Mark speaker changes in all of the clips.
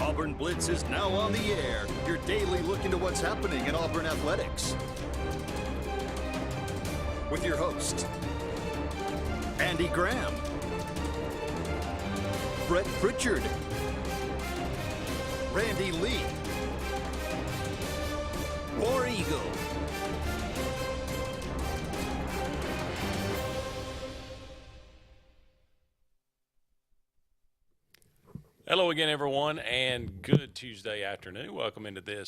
Speaker 1: Auburn Blitz is now on the air, your daily look into what's happening in Auburn athletics. With your host, Andy Graham, Brett Pritchard, Randy Lee, War Eagle.
Speaker 2: Hello again, everyone, and good Tuesday afternoon. Welcome into the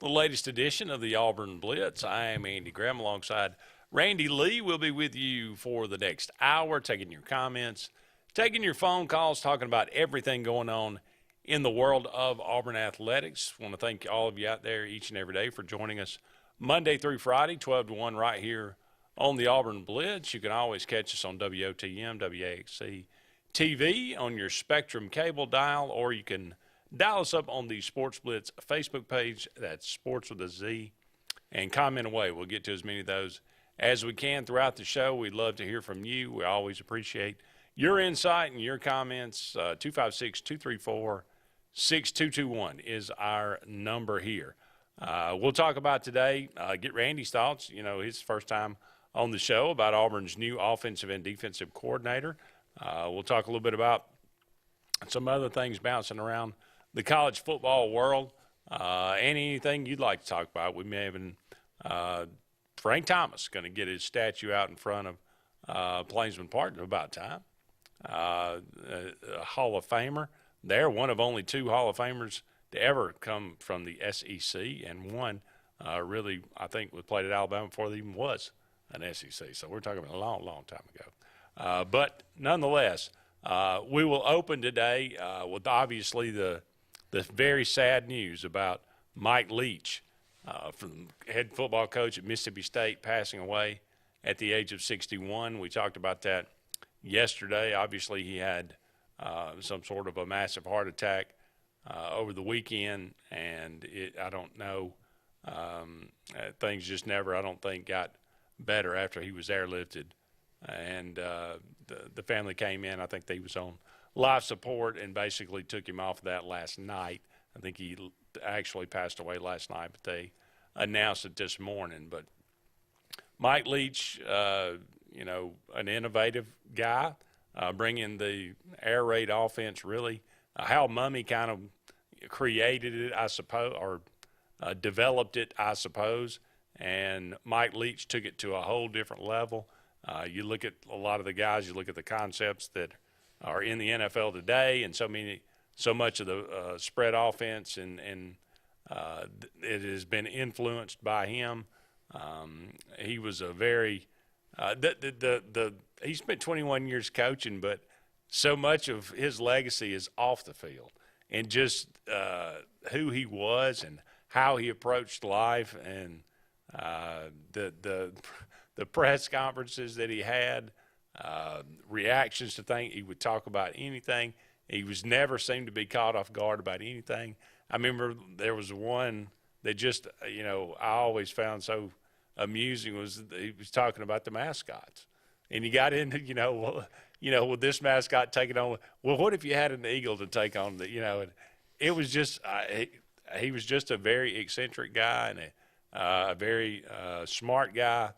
Speaker 2: latest edition of the Auburn Blitz. I am Andy Graham alongside Randy Lee. We'll be with you for the next hour, taking your comments, taking your phone calls, talking about everything going on in the world of Auburn athletics. I want to thank all of you out there each and every day for joining us Monday through Friday, 12 to 1 right here on the Auburn Blitz. You can always catch us on WOTM, WAXC TV on your Spectrum cable dial, or you can dial us up on the Sportz Blitz Facebook page. That's Sports with a Z, and comment away. We'll get to as many of those as we can throughout the show. We'd love to hear from you. We always appreciate your insight and your comments. 256-234-6221 is our number here. We'll talk about today, get Randy's thoughts, his first time on the show, about Auburn's new offensive and defensive coordinator. We'll talk a little bit about some other things bouncing around the college football world, and anything you'd like to talk about. We may even Frank Thomas going to get his statue out in front of Plainsman Park in about time. A Hall of Famer there, one of only two Hall of Famers to ever come from the SEC, and one really, I think, was played at Alabama before there even was an SEC. So we're talking about a long, long time ago. But nonetheless, we will open today with obviously the very sad news about Mike Leach, from head football coach at Mississippi State, passing away at the age of 61. We talked about that yesterday. Obviously, he had some sort of a massive heart attack over the weekend, and I don't know, things just never, I don't think, got better after he was airlifted. And the family came in. I think he was on life support and basically took him off of that last night. I think he actually passed away last night, but they announced it this morning. But Mike Leach, an innovative guy, bringing the air raid offense, really. Hal Mumme kind of created it, I suppose, or developed it, I suppose. And Mike Leach took it to a whole different level. You look at a lot of the guys, you look at the concepts that are in the NFL today, and so much of the spread offense, and it has been influenced by him. He was a very he spent 21 years coaching, but so much of his legacy is off the field, and just who he was and how he approached life, and the press conferences that he had, reactions to things. He would talk about anything. He was never seemed to be caught off guard about anything. I remember there was one that just, I always found so amusing, was he was talking about the mascots. And he got into, with this mascot taking on, well, what if you had an eagle to take on and it was just, he was just a very eccentric guy and a very smart guy.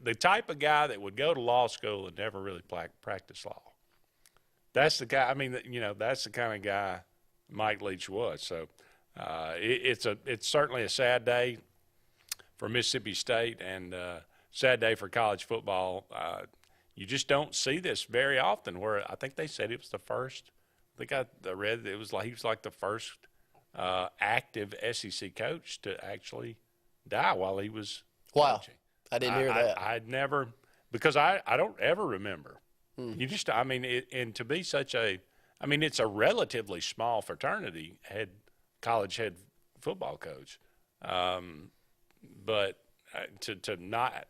Speaker 2: The type of guy that would go to law school and never really practice law. That's the guy. That's the kind of guy Mike Leach was. So it's certainly a sad day for Mississippi State, and sad day for college football. You just don't see this very often. Where I think they said it was the first. I think I read it was like he was like the first active SEC coach to actually die while he was.
Speaker 3: Wow. I didn't hear that.
Speaker 2: I'd never, because I don't ever remember. You just, and to be such it's a relatively small fraternity, college head football coach. But to not,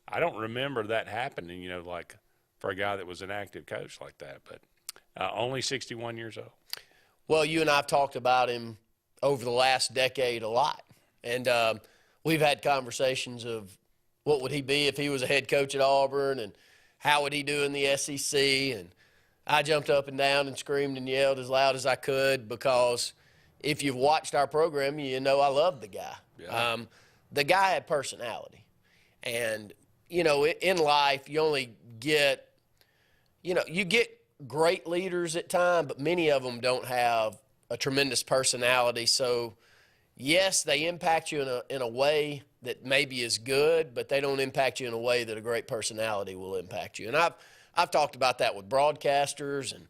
Speaker 2: I don't remember that happening, like for a guy that was an active coach like that, but only 61 years old.
Speaker 3: Well, you and I have talked about him over the last decade a lot. And we've had conversations of what would he be if he was a head coach at Auburn, and how would he do in the SEC, and I jumped up and down and screamed and yelled as loud as I could because if you've watched our program, you know I love the guy.
Speaker 2: Yeah.
Speaker 3: The guy had personality. And, you know, in life, you only get, you know, you get great leaders at times, but many of them don't have a tremendous personality. So, yes, they impact you in a way that maybe is good, but they don't impact you in a way that a great personality will impact you. And I've talked about that with broadcasters, and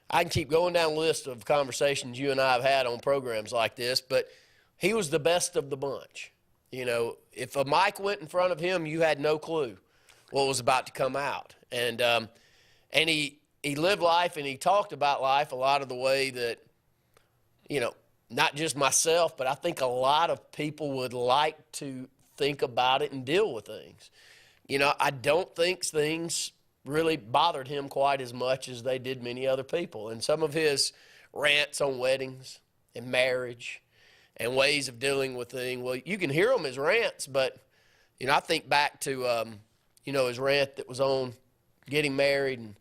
Speaker 3: I can keep going down the list of conversations you and I have had on programs like this, but he was the best of the bunch. You know, if a mic went in front of him, you had no clue what was about to come out. And he lived life and he talked about life a lot of the way that, you know, not just myself, but I think a lot of people would like to think about it and deal with things. You know, I don't think things really bothered him quite as much as they did many other people. And some of his rants on weddings and marriage and ways of dealing with things, well, you can hear them as rants, but, you know, I think back to, you know, his rant that was on getting married and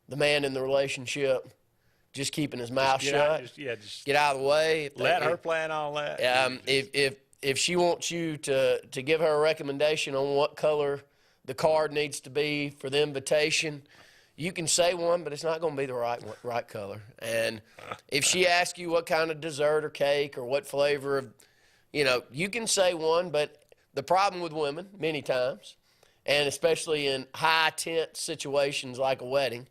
Speaker 3: the man in the relationship just keeping his mouth shut.
Speaker 2: Just
Speaker 3: get out of the way.
Speaker 2: Let her plan all that.
Speaker 3: If she wants you to give her a recommendation on what color the card needs to be for the invitation, you can say one, but it's not going to be the right color. And if she asks you what kind of dessert or cake or what flavor of, you know, you can say one, but the problem with women many times, and especially in high tense situations like a wedding,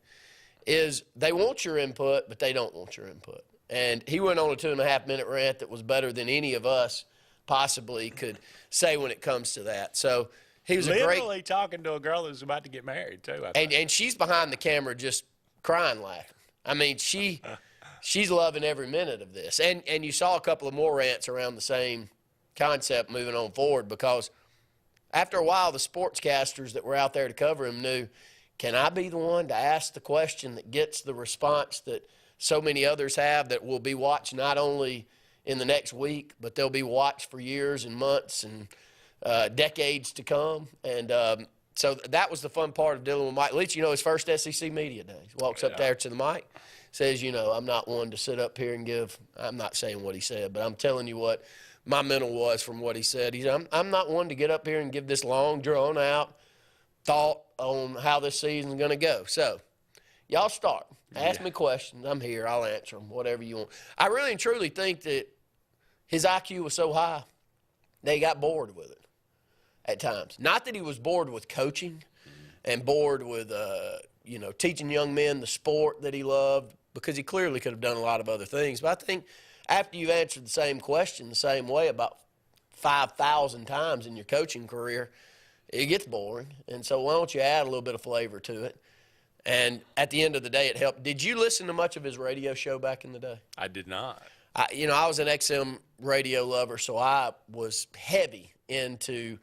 Speaker 3: is they want your input, but they don't want your input. And he went on a 2.5-minute rant that was better than any of us possibly could say when it comes to that. So he was
Speaker 2: literally talking to a girl who's about to get married too.
Speaker 3: And she's behind the camera just crying, laughing. I mean, she's loving every minute of this. And you saw a couple of more rants around the same concept moving on forward, because after a while, the sportscasters that were out there to cover him knew, can I be the one to ask the question that gets the response that so many others have that will be watched not only in the next week, but they'll be watched for years and months and decades to come. And so that was the fun part of dealing with Mike Leach. You know, his first SEC media day. He walks up there to the mic, says, you know, I'm not one to sit up here and give – I'm not saying what he said, but I'm telling you what my mental was from what he said. He said, I'm not one to get up here and give this long, drawn-out thought on how this season's going to go. So y'all start. Ask me questions. I'm here. I'll answer them, whatever you want. I really and truly think that his IQ was so high they got bored with it at times. Not that he was bored with coaching and bored with, you know, teaching young men the sport that he loved, because he clearly could have done a lot of other things. But I think after you've answered the same question the same way about 5,000 times in your coaching career, it gets boring. And so why don't you add a little bit of flavor to it? And at the end of the day, it helped. Did you listen to much of his radio show back in the day?
Speaker 2: I did not.
Speaker 3: You know, I was an XM radio lover, so I was heavy into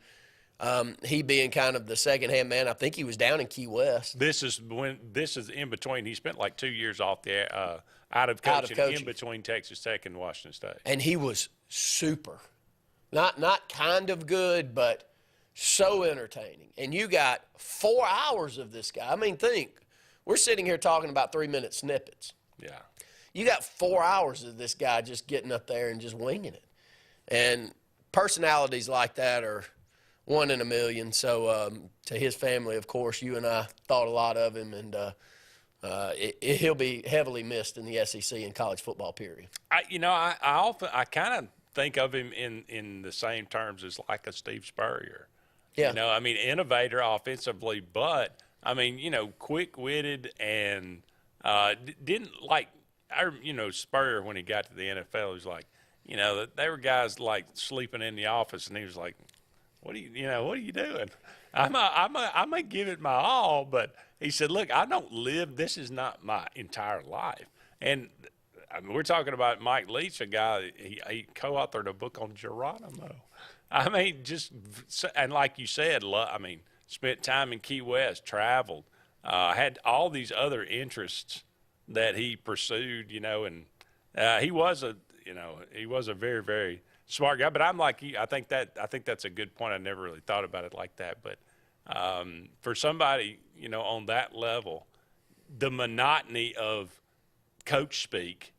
Speaker 3: he being kind of the second-hand man. I think he was down in Key West.
Speaker 2: This is in between. He spent like 2 years off the out of coaching in between Texas Tech and Washington State.
Speaker 3: And he was super. Not kind of good, but so entertaining. And you got 4 hours of this guy. I mean, think. We're sitting here talking about 3-minute snippets.
Speaker 2: Yeah.
Speaker 3: You got 4 hours of this guy just getting up there and just winging it. And personalities like that are one in a million. So to his family, of course, you and I thought a lot of him, and he'll be heavily missed in the SEC and college football period.
Speaker 2: I kind of think of him in the same terms as like a Steve Spurrier.
Speaker 3: Yeah.
Speaker 2: You know, I mean, innovator offensively, but I mean, you know, quick-witted and didn't like. Spurrier, when he got to the NFL, was like, you know, they were guys like sleeping in the office, and he was like, what are you doing? I'm gonna give it my all, but he said, look, I don't live. This is not my entire life. And I mean, we're talking about Mike Leach, a guy, he co-authored a book on Geronimo. I mean, and like you said, spent time in Key West, traveled, had all these other interests that he pursued, you know, and he was a very, very smart guy. But I'm like you. I think that's a good point. I never really thought about it like that. But for somebody, you know, on that level, the monotony of coach speak,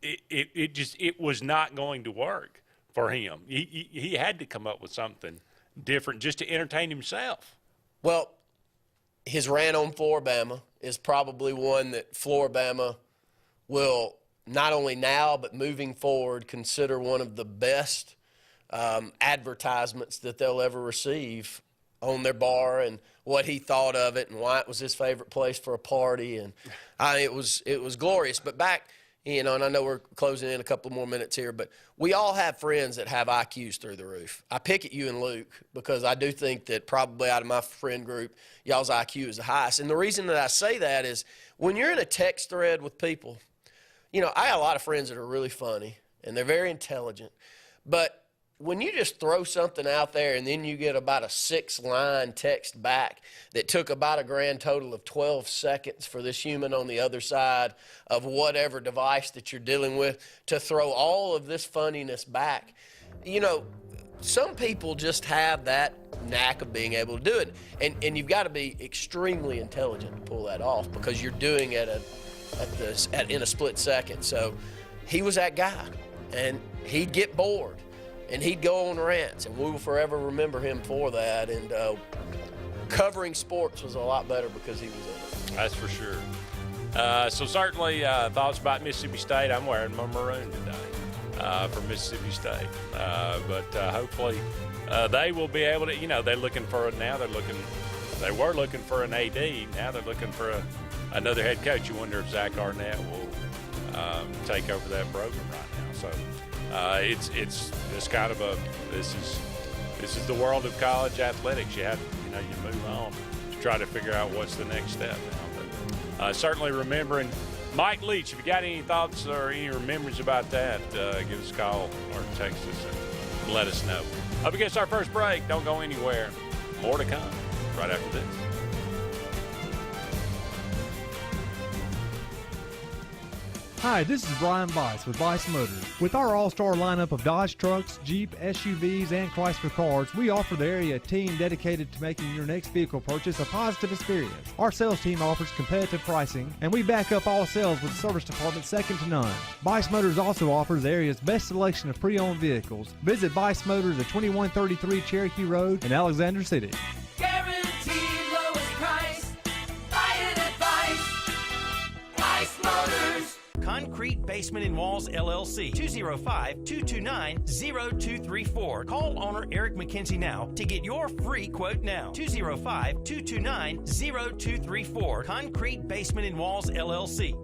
Speaker 2: it was not going to work for him. He had to come up with something different just to entertain himself.
Speaker 3: Well, his rant on Floribama is probably one that Floribama will not only now but moving forward consider one of the best advertisements that they'll ever receive on their bar, and what he thought of it and why it was his favorite place for a party. And it was glorious. But back, and I know we're closing in a couple more minutes here, but we all have friends that have IQs through the roof. I pick at you and Luke because I do think that probably out of my friend group, y'all's IQ is the highest. And the reason that I say that is when you're in a text thread with people, I got a lot of friends that are really funny and they're very intelligent, but when you just throw something out there and then you get about a 6-line text back that took about a grand total of 12 seconds for this human on the other side of whatever device that you're dealing with to throw all of this funniness back, some people just have that knack of being able to do it. And you've got to be extremely intelligent to pull that off because you're doing it in a split second. So he was that guy, and he'd get bored. And he'd go on rants, and we will forever remember him for that. And covering sports was a lot better because he was in it.
Speaker 2: That's for sure. So certainly thoughts about Mississippi State. I'm wearing my maroon today for Mississippi State. But hopefully they will be able to, they're looking for it now. They were looking for an AD. Now they're looking for another head coach. You wonder if Zach Arnett will take over that program right now. So it's kind of this is the world of college athletics. You move on to try to figure out what's the next step now. But certainly remembering Mike Leach. If you got any thoughts or any remembrance about that, give us a call or text us and let us know. Up against our first break. Don't go anywhere. More to come right after this.
Speaker 4: Hi, this is Brian Bice with Bice Motors. With our all-star lineup of Dodge trucks, Jeep, SUVs, and Chrysler cars, we offer the area a team dedicated to making your next vehicle purchase a positive experience. Our sales team offers competitive pricing, and we back up all sales with a service department second to none. Bice Motors also offers the area's best selection of pre-owned vehicles. Visit Bice Motors at 2133 Cherokee Road in Alexander City.
Speaker 5: Guaranteed lowest price. Buy it at Bice Motors.
Speaker 6: Concrete Basement and Walls, LLC, 205-229-0234. Call owner Eric McKenzie now to get your free quote now. 205-229-0234. Concrete Basement and Walls, LLC.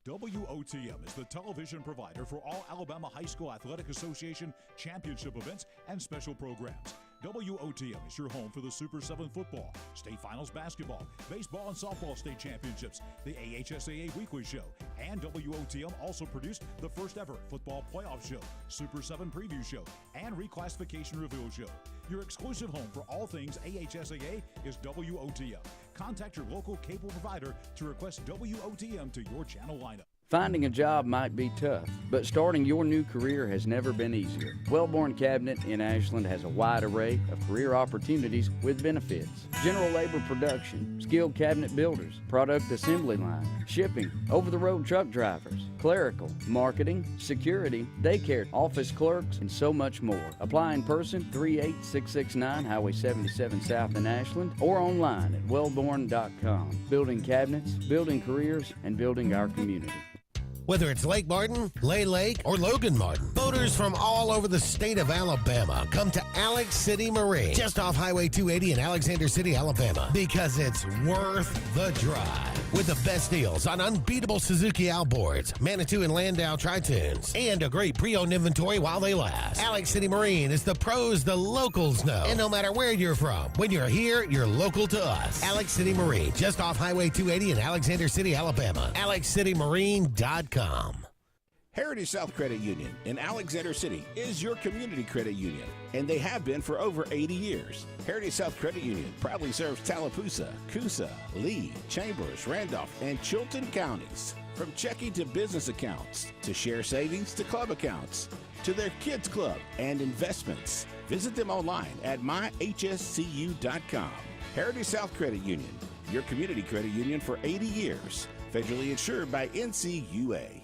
Speaker 7: WOTM is the television provider for all Alabama High School Athletic Association championship events and special programs. WOTM is your home for the Super 7 football, state finals basketball, baseball and softball state championships, the AHSAA weekly show, and WOTM also produced the first ever football playoff show, Super 7 preview show, and reclassification reveal show. Your exclusive home for all things AHSAA is WOTM. Contact your local cable provider to request WOTM to your channel lineup.
Speaker 8: Finding a job might be tough, but starting your new career has never been easier. Wellborn Cabinet in Ashland has a wide array of career opportunities with benefits. General labor production, skilled cabinet builders, product assembly line, shipping, over-the-road truck drivers, clerical, marketing, security, daycare, office clerks, and so much more. Apply in person, 38669 Highway 77 South in Ashland, or online at wellborn.com. Building cabinets, building careers, and building our community.
Speaker 9: Whether it's Lake Martin, Lay Lake, or Logan Martin, boaters from all over the state of Alabama come to Alex City Marine, just off Highway 280 in Alexander City, Alabama, because it's worth the drive. With the best deals on unbeatable Suzuki outboards, Manitou and Landau Tritoons, and a great pre-owned inventory while they last. Alex City Marine is the pros the locals know. And no matter where you're from, when you're here, you're local to us. Alex City Marine, just off Highway 280 in Alexander City, Alabama. AlexCityMarine.com.
Speaker 10: Heritage South Credit Union in Alexander City is your community credit union, and they have been for over 80 years. Heritage South Credit Union proudly serves Tallapoosa, Coosa, Lee, Chambers, Randolph, and Chilton counties. From checking to business accounts, to share savings to club accounts, to their kids club and investments. Visit them online at myhscu.com. Heritage South Credit Union, your community credit union for 80 years. Federally insured by NCUA.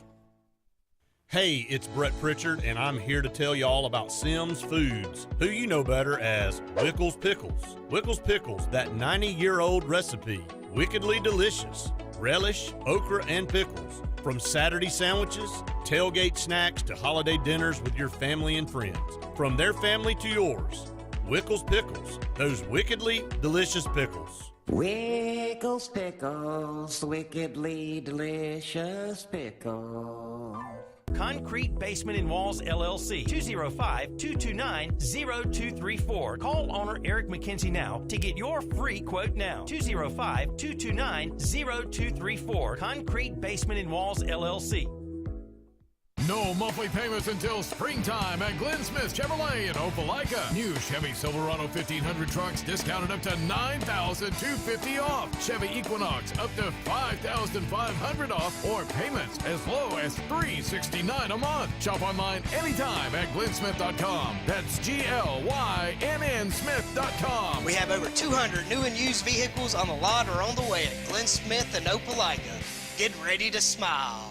Speaker 11: Hey, it's Brett Pritchard, and I'm here to tell you all about Sims Foods, who you know better as Wickles Pickles. Wickles Pickles, that 90-year-old recipe, wickedly delicious. Relish, okra, and pickles. From Saturday sandwiches, tailgate snacks, to holiday dinners with your family and friends. From their family to yours. Wickles Pickles, those wickedly delicious pickles.
Speaker 12: Wickles Pickles, wickedly delicious pickles.
Speaker 6: Concrete Basement and Walls LLC, 205-229-0234. Call owner Eric McKenzie now to get your free quote now. 205-229-0234. Concrete Basement and Walls LLC.
Speaker 13: No monthly payments until springtime at Glenn Smith Chevrolet in Opelika. New Chevy Silverado 1500 trucks discounted up to $9,250 off. Chevy Equinox up to $5,500 off, or payments as low as $369 a month. Shop online anytime at glennsmith.com. That's GLYNN Smith.com.
Speaker 14: We have over 200 new and used vehicles on the lot or on the way at Glenn Smith and Opelika. Get ready to smile.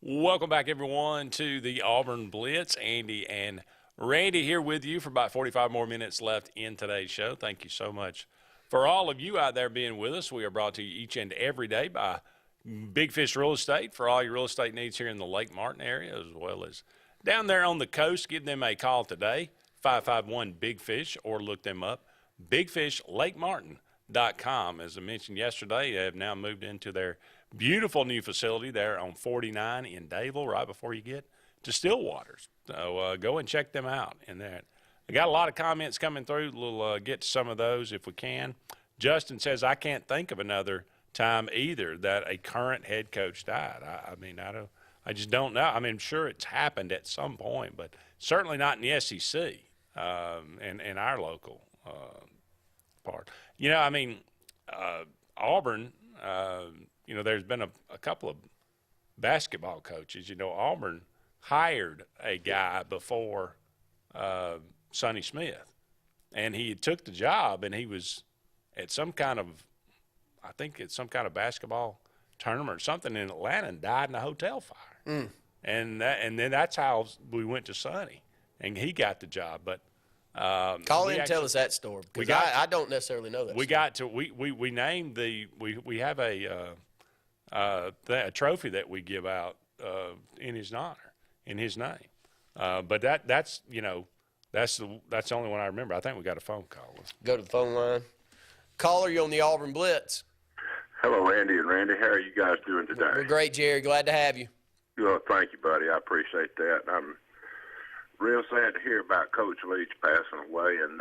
Speaker 2: Welcome back, everyone, to the Auburn Blitz. Andy and Randy here with you for about 45 more minutes left in today's show. Thank you so much for all of you out there being with us. We are brought to you each and every day by Big Fish Real Estate for all your real estate needs here in the Lake Martin area, as well as down there on the coast. Give them a call today, 551-BIG-FISH, or look them up, bigfishlakemartin.com. As I mentioned yesterday, they have now moved into their beautiful new facility there on 49 in Dadeville, right before you get to Stillwaters. So go and check them out. And I got a lot of comments coming through. We'll get to some of those if we can. Justin says, I can't think of another time either that a current head coach died. I just don't know. I mean, I'm sure it's happened at some point, but certainly not in the SEC and our local part. Auburn, there's been a couple of basketball coaches. Auburn hired a guy before Sonny Smith, and he took the job, and he was at some kind of basketball tournament or something in Atlanta and died in a hotel fire. And then that's how we went to Sonny, and he got the job. But
Speaker 3: call in and tell us that story, because I don't necessarily know that.
Speaker 2: We named we have a trophy that we give out in his honor, in his name. But that's the only one I remember. I think we got a phone call.
Speaker 3: Go to the phone line. Caller, you're on the Auburn Blitz.
Speaker 15: Hello, Andy and Randy. How are you guys doing today?
Speaker 3: We're great, Jerry. Glad to have you.
Speaker 15: Well, thank you, buddy. I appreciate that. I'm real sad to hear about Coach Leach passing away. And,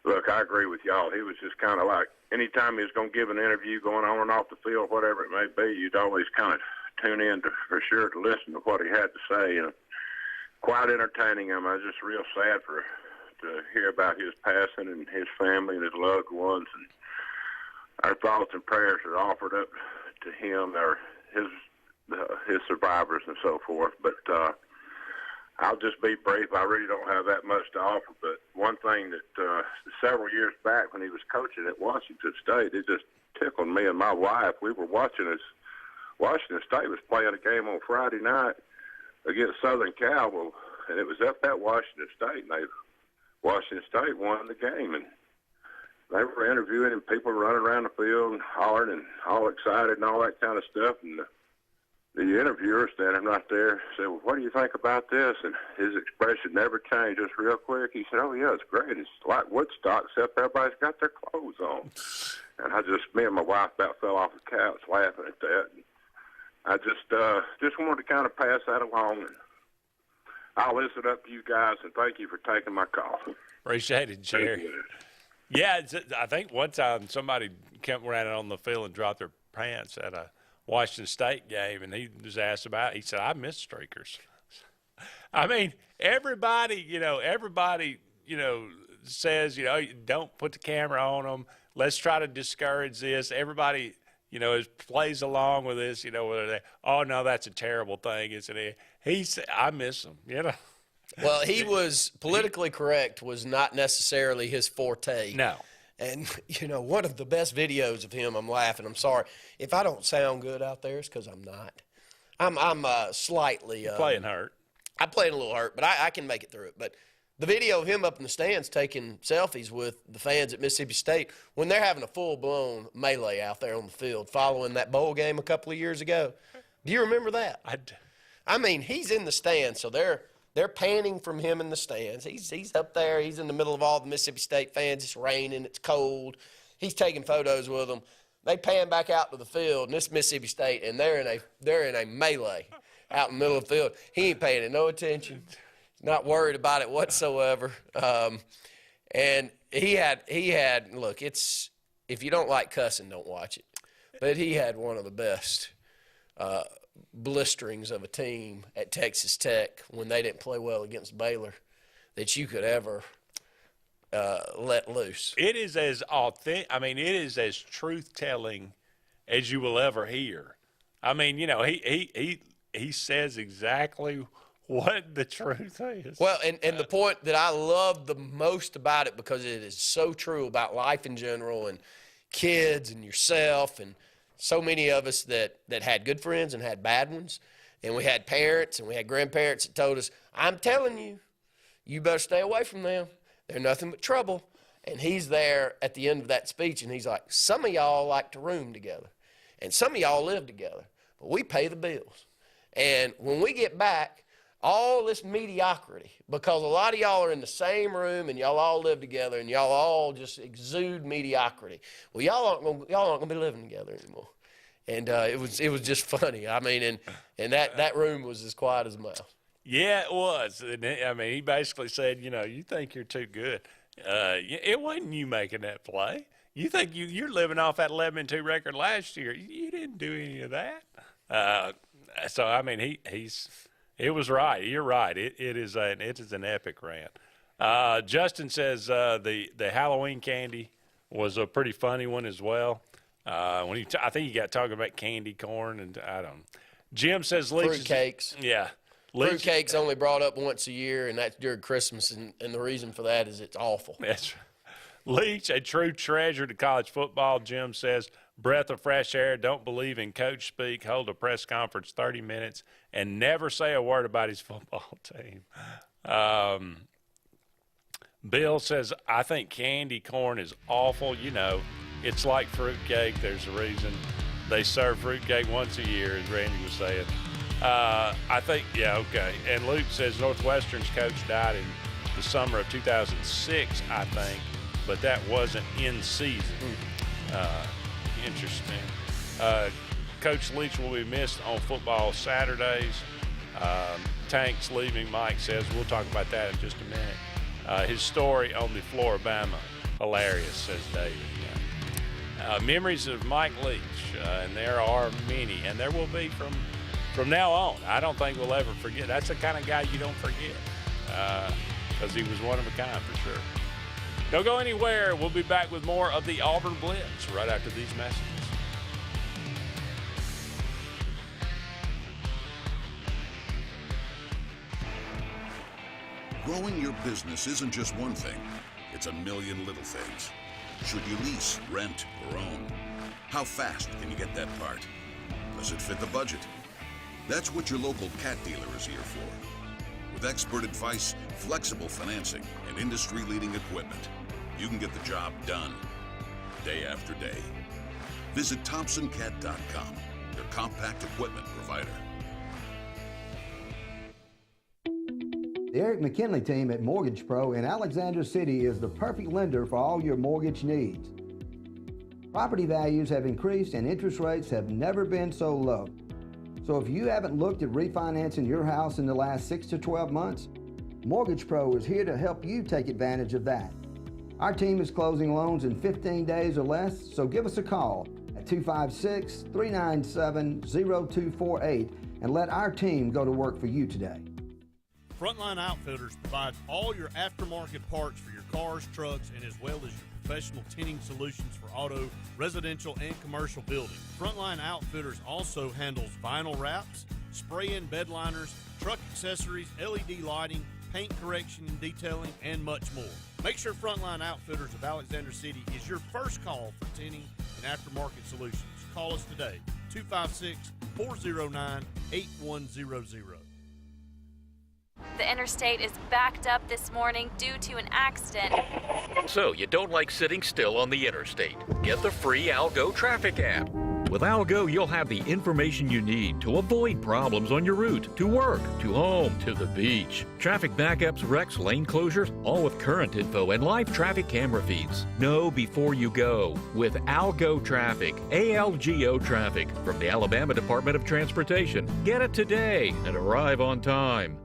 Speaker 15: look, I agree with y'all. He was just kind of like, anytime he was going to give an interview going on and off the field, whatever it may be, you'd always kind of tune in for sure to listen to what he had to say. And quite entertaining. I was just real sad to hear about his passing and his family and his loved ones. And our thoughts and prayers are offered up to him or his survivors and so forth. But I'll just be brief. I really don't have that much to offer. But one thing that several years back when he was coaching at Washington State, it just tickled me and my wife. We were watching as Washington State was playing a game on Friday night against Southern Cal, and it was up at Washington State, and Washington State won the game. And they were interviewing, and people were running around the field and hollering and all excited and all that kind of stuff. And the interviewer standing right there said, well, what do you think about this? And his expression never changed, just real quick. He said, oh, yeah, it's great. It's like Woodstock, except everybody's got their clothes on. And me and my wife about fell off the couch laughing at that. And I just wanted to kind of pass that along. And I'll listen up to you guys, and thank you for taking my call.
Speaker 2: Appreciate it, Jerry. Yeah, I think one time somebody ran it on the field and dropped their pants at Washington State game, and he was asked about it. He said, I miss streakers. I mean, everybody says, don't put the camera on them. Let's try to discourage this. Everybody, plays along with this, whether they, oh, no, that's a terrible thing, isn't it? He said, I miss them,
Speaker 3: Well, he was politically correct was not necessarily his forte.
Speaker 2: No.
Speaker 3: And, one of the best videos of him, I'm laughing. I'm sorry. If I don't sound good out there, it's because I'm not. I'm slightly.
Speaker 2: Playing hurt.
Speaker 3: I'm playing a little hurt, but I can make it through it. But the video of him up in the stands taking selfies with the fans at Mississippi State when they're having a full-blown melee out there on the field following that bowl game a couple of years ago. Do you remember that? I mean, he's in the stands, so they're panning from him in the stands. He's up there. He's in the middle of all the Mississippi State fans. It's raining. It's cold. He's taking photos with them. They pan back out to the field, and it's Mississippi State, and they're in a melee out in the middle of the field. He ain't paying it no attention. He's not worried about it whatsoever. And he had look, it's if you don't like cussing, don't watch it. But he had one of the best blisterings of a team at Texas Tech when they didn't play well against Baylor that you could ever let loose.
Speaker 2: It is as authentic. I mean, it is as truth-telling as you will ever hear. I mean, he says exactly what the truth is.
Speaker 3: Well, and the point that I love the most about it, because it is so true about life in general and kids and yourself, and so many of us that had good friends and had bad ones, and we had parents and we had grandparents that told us, I'm telling you, you better stay away from them. They're nothing but trouble. And he's there at the end of that speech, and he's like, some of y'all like to room together, and some of y'all live together, but we pay the bills. And when we get back, all this mediocrity, because a lot of y'all are in the same room and y'all all live together and y'all all just exude mediocrity. Well, y'all aren't gonna be living together anymore. And it was just funny. I mean, and that room was as quiet as a mouse.
Speaker 2: Yeah, it was. And I mean, he basically said, you think you're too good. It wasn't you making that play. You think you're living off that 11-2 record last year. You didn't do any of that. So I mean, it was right. You're right. It is an epic rant. Justin says the Halloween candy was a pretty funny one as well. I think he got talking about candy corn, and I don't know. Jim says
Speaker 3: fruit cakes.
Speaker 2: Yeah.
Speaker 3: Fruit cakes only brought up once a year, and that's during Christmas, and the reason for that is it's awful.
Speaker 2: That's right. Leach, a true treasure to college football, Jim says, breath of fresh air, don't believe in coach speak, hold a press conference 30 minutes, and never say a word about his football team. Bill says, I think candy corn is awful. It's like fruitcake. There's a reason they serve fruitcake once a year, as Randy was saying. I think, yeah, okay. And Luke says Northwestern's coach died in the summer of 2006, I think, but that wasn't in season. Interesting. Coach Leach will be missed on football Saturdays. Tank's leaving, Mike says. We'll talk about that in just a minute. His story on the Floribama, hilarious, says David. Yeah. Memories of Mike Leach, and there are many, and there will be from now on. I don't think we'll ever forget. That's the kind of guy you don't forget, because he was one of a kind for sure. Don't go anywhere. We'll be back with more of the Auburn Blitz right after these messages.
Speaker 16: Growing your business isn't just one thing. It's a million little things. Should you lease, rent, or own? How fast can you get that part? Does it fit the budget? That's what your local cat dealer is here for. With expert advice, flexible financing, and industry-leading equipment, you can get the job done day after day. Visit ThompsonCat.com, your compact equipment provider.
Speaker 17: The Eric McKinley team at Mortgage Pro in Alexander City is the perfect lender for all your mortgage needs. Property values have increased and interest rates have never been so low. So if you haven't looked at refinancing your house in the last 6 to 12 months, Mortgage Pro is here to help you take advantage of that. Our team is closing loans in 15 days or less, so give us a call at 256-397-0248 and let our team go to work for you today.
Speaker 11: Frontline Outfitters provides all your aftermarket parts for your cars, trucks, and as well as your professional tinting solutions for auto, residential, and commercial buildings. Frontline Outfitters also handles vinyl wraps, spray-in bed liners, truck accessories, LED lighting, paint correction and detailing, and much more. Make sure Frontline Outfitters of Alexander City is your first call for tinting and aftermarket solutions. Call us today, 256-409-8100.
Speaker 18: The interstate is backed up this morning due to an accident.
Speaker 19: So you don't like sitting still on the interstate? Get the free Algo traffic app. With Algo, you'll have the information you need to avoid problems on your route, to work, to home, to the beach. Traffic backups, wrecks, lane closures, all with current info and live traffic camera feeds. Know before you go with Algo Traffic, ALGO Traffic from the Alabama Department of Transportation. Get it today and arrive on time.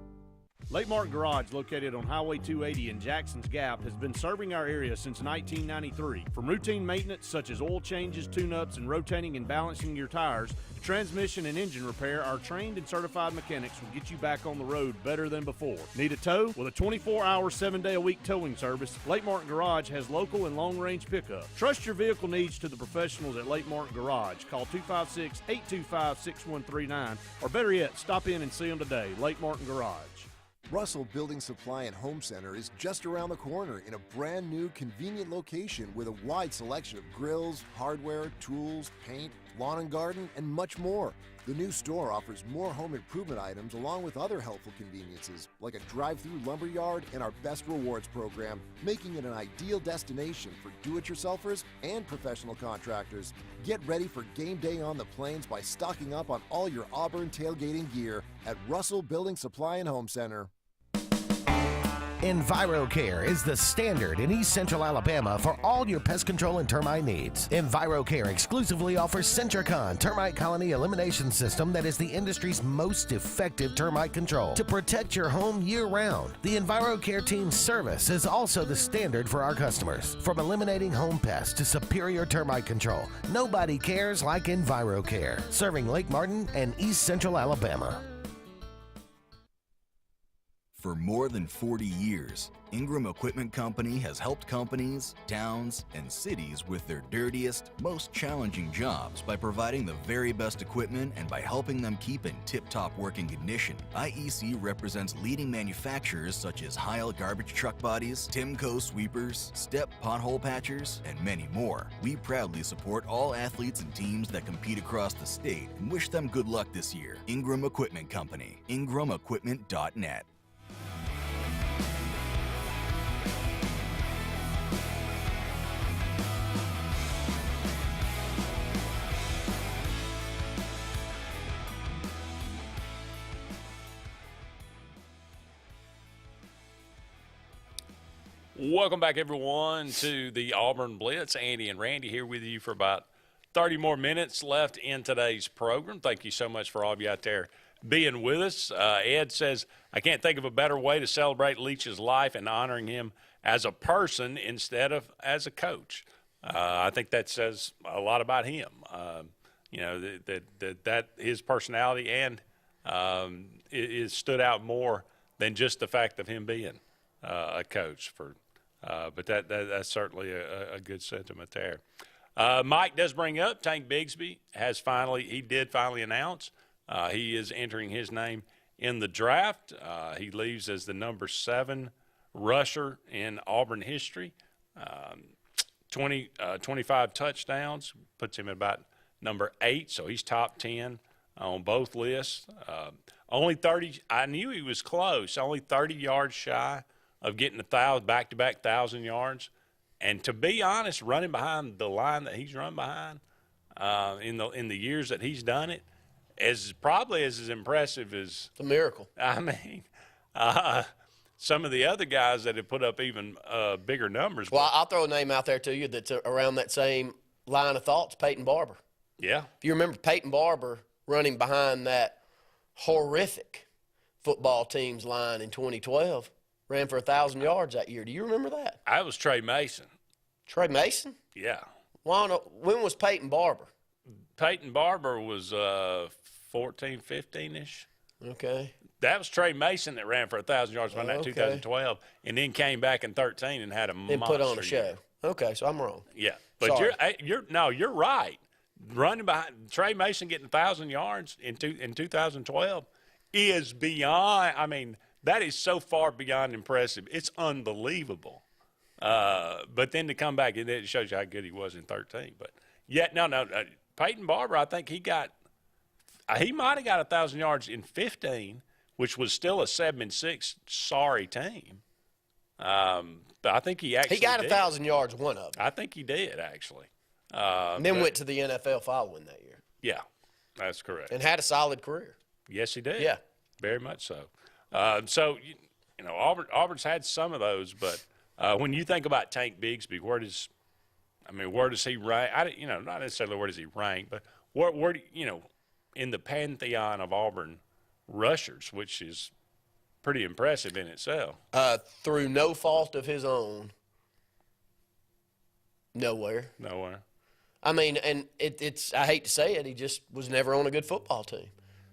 Speaker 11: Lake Martin Garage, located on Highway 280 in Jackson's Gap, has been serving our area since 1993. From routine maintenance such as oil changes, tune-ups, and rotating and balancing your tires, to transmission and engine repair, our trained and certified mechanics will get you back on the road better than before. Need a tow? With a 24-hour, 7-day-a-week towing service, Lake Martin Garage has local and long-range pickup. Trust your vehicle needs to the professionals at Lake Martin Garage. Call 256-825-6139, or better yet, stop in and see them today. Lake Martin Garage.
Speaker 20: Russell Building Supply and Home Center is just around the corner in a brand new convenient location with a wide selection of grills, hardware, tools, paint, lawn and garden, and much more. The new store offers more home improvement items along with other helpful conveniences like a drive-through lumber yard and our Best Rewards program, making it an ideal destination for do-it-yourselfers and professional contractors. Get ready for game day on the plains by stocking up on all your Auburn tailgating gear at Russell Building Supply and Home Center.
Speaker 9: EnviroCare is the standard in East Central Alabama for all your pest control and termite needs. EnviroCare exclusively offers Centricon termite colony elimination system that is the industry's most effective termite control to protect your home year-round. The EnviroCare team's service is also the standard for our customers. From eliminating home pests to superior termite control, nobody cares like EnviroCare, serving Lake Martin and East Central Alabama.
Speaker 21: For more than 40 years, Ingram Equipment Company has helped companies, towns, and cities with their dirtiest, most challenging jobs by providing the very best equipment and by helping them keep in tip-top working condition. IEC represents leading manufacturers such as Heil garbage truck bodies, Timco sweepers, Step pothole patchers, and many more. We proudly support all athletes and teams that compete across the state and wish them good luck this year. Ingram Equipment Company, ingramequipment.net.
Speaker 2: Welcome back, everyone, to the Auburn Blitz. Andy and Randy here with you for about 30 more minutes left in today's program. Thank you so much for all of you out there being with us. Ed says, I can't think of a better way to celebrate Leach's life and honoring him as a person instead of as a coach. I think that says a lot about him. You know, that his personality and it stood out more than just the fact of him being a coach. But that's certainly a good sentiment there. Mike does bring up Tank Bigsby did finally announce he is entering his name in the draft. He leaves as the number 7 rusher in Auburn history. 25 touchdowns, puts him at about number 8, so he's top 10 on both lists. Only 30, I knew he was close, only 30 yards shy of getting back-to-back 1,000 yards. And to be honest, running behind the line that he's run behind in the years that he's done it, probably as impressive as –
Speaker 3: it's a miracle.
Speaker 2: I mean, some of the other guys that have put up even bigger numbers.
Speaker 3: Well, I'll throw a name out there to you that's around that same line of thoughts, Peyton Barber.
Speaker 2: Yeah.
Speaker 3: If you remember Peyton Barber running behind that horrific football team's line in 2012, ran for 1,000 yards that year. Do you remember that?
Speaker 2: I was Trey Mason.
Speaker 3: Trey Mason?
Speaker 2: Yeah.
Speaker 3: When was Peyton Barber?
Speaker 2: Peyton Barber was 14, 15-ish.
Speaker 3: Okay.
Speaker 2: That was Trey Mason that ran for 1,000 yards in that
Speaker 3: Okay.
Speaker 2: 2012, and then came back in 13 and had a
Speaker 3: And
Speaker 2: monster
Speaker 3: put on a show.
Speaker 2: year.
Speaker 3: Okay, so I'm wrong.
Speaker 2: Yeah, but
Speaker 3: Sorry.
Speaker 2: you're right. Running behind Trey Mason getting 1,000 yards in 2012 is beyond. I mean, that is so far beyond impressive. It's unbelievable. But then to come back, it shows you how good he was in 13. But yet, no. Peyton Barber, I think he might have got 1,000 yards in 15, which was still a 7-6 sorry team. But I think he actually
Speaker 3: got
Speaker 2: did.
Speaker 3: 1,000 yards one of them.
Speaker 2: I think he did actually.
Speaker 3: And then went to the NFL following that year.
Speaker 2: Yeah, that's correct.
Speaker 3: And had a solid career.
Speaker 2: Yes, he did.
Speaker 3: Yeah.
Speaker 2: Very much so. So, Auburn's had some of those, but when you think about Tank Bigsby, where does he rank? Not necessarily where does he rank, but where in the pantheon of Auburn rushers, which is pretty impressive in itself.
Speaker 3: Through no fault of his own, nowhere. I mean, and it's I hate to say it, he just was never on a good football team.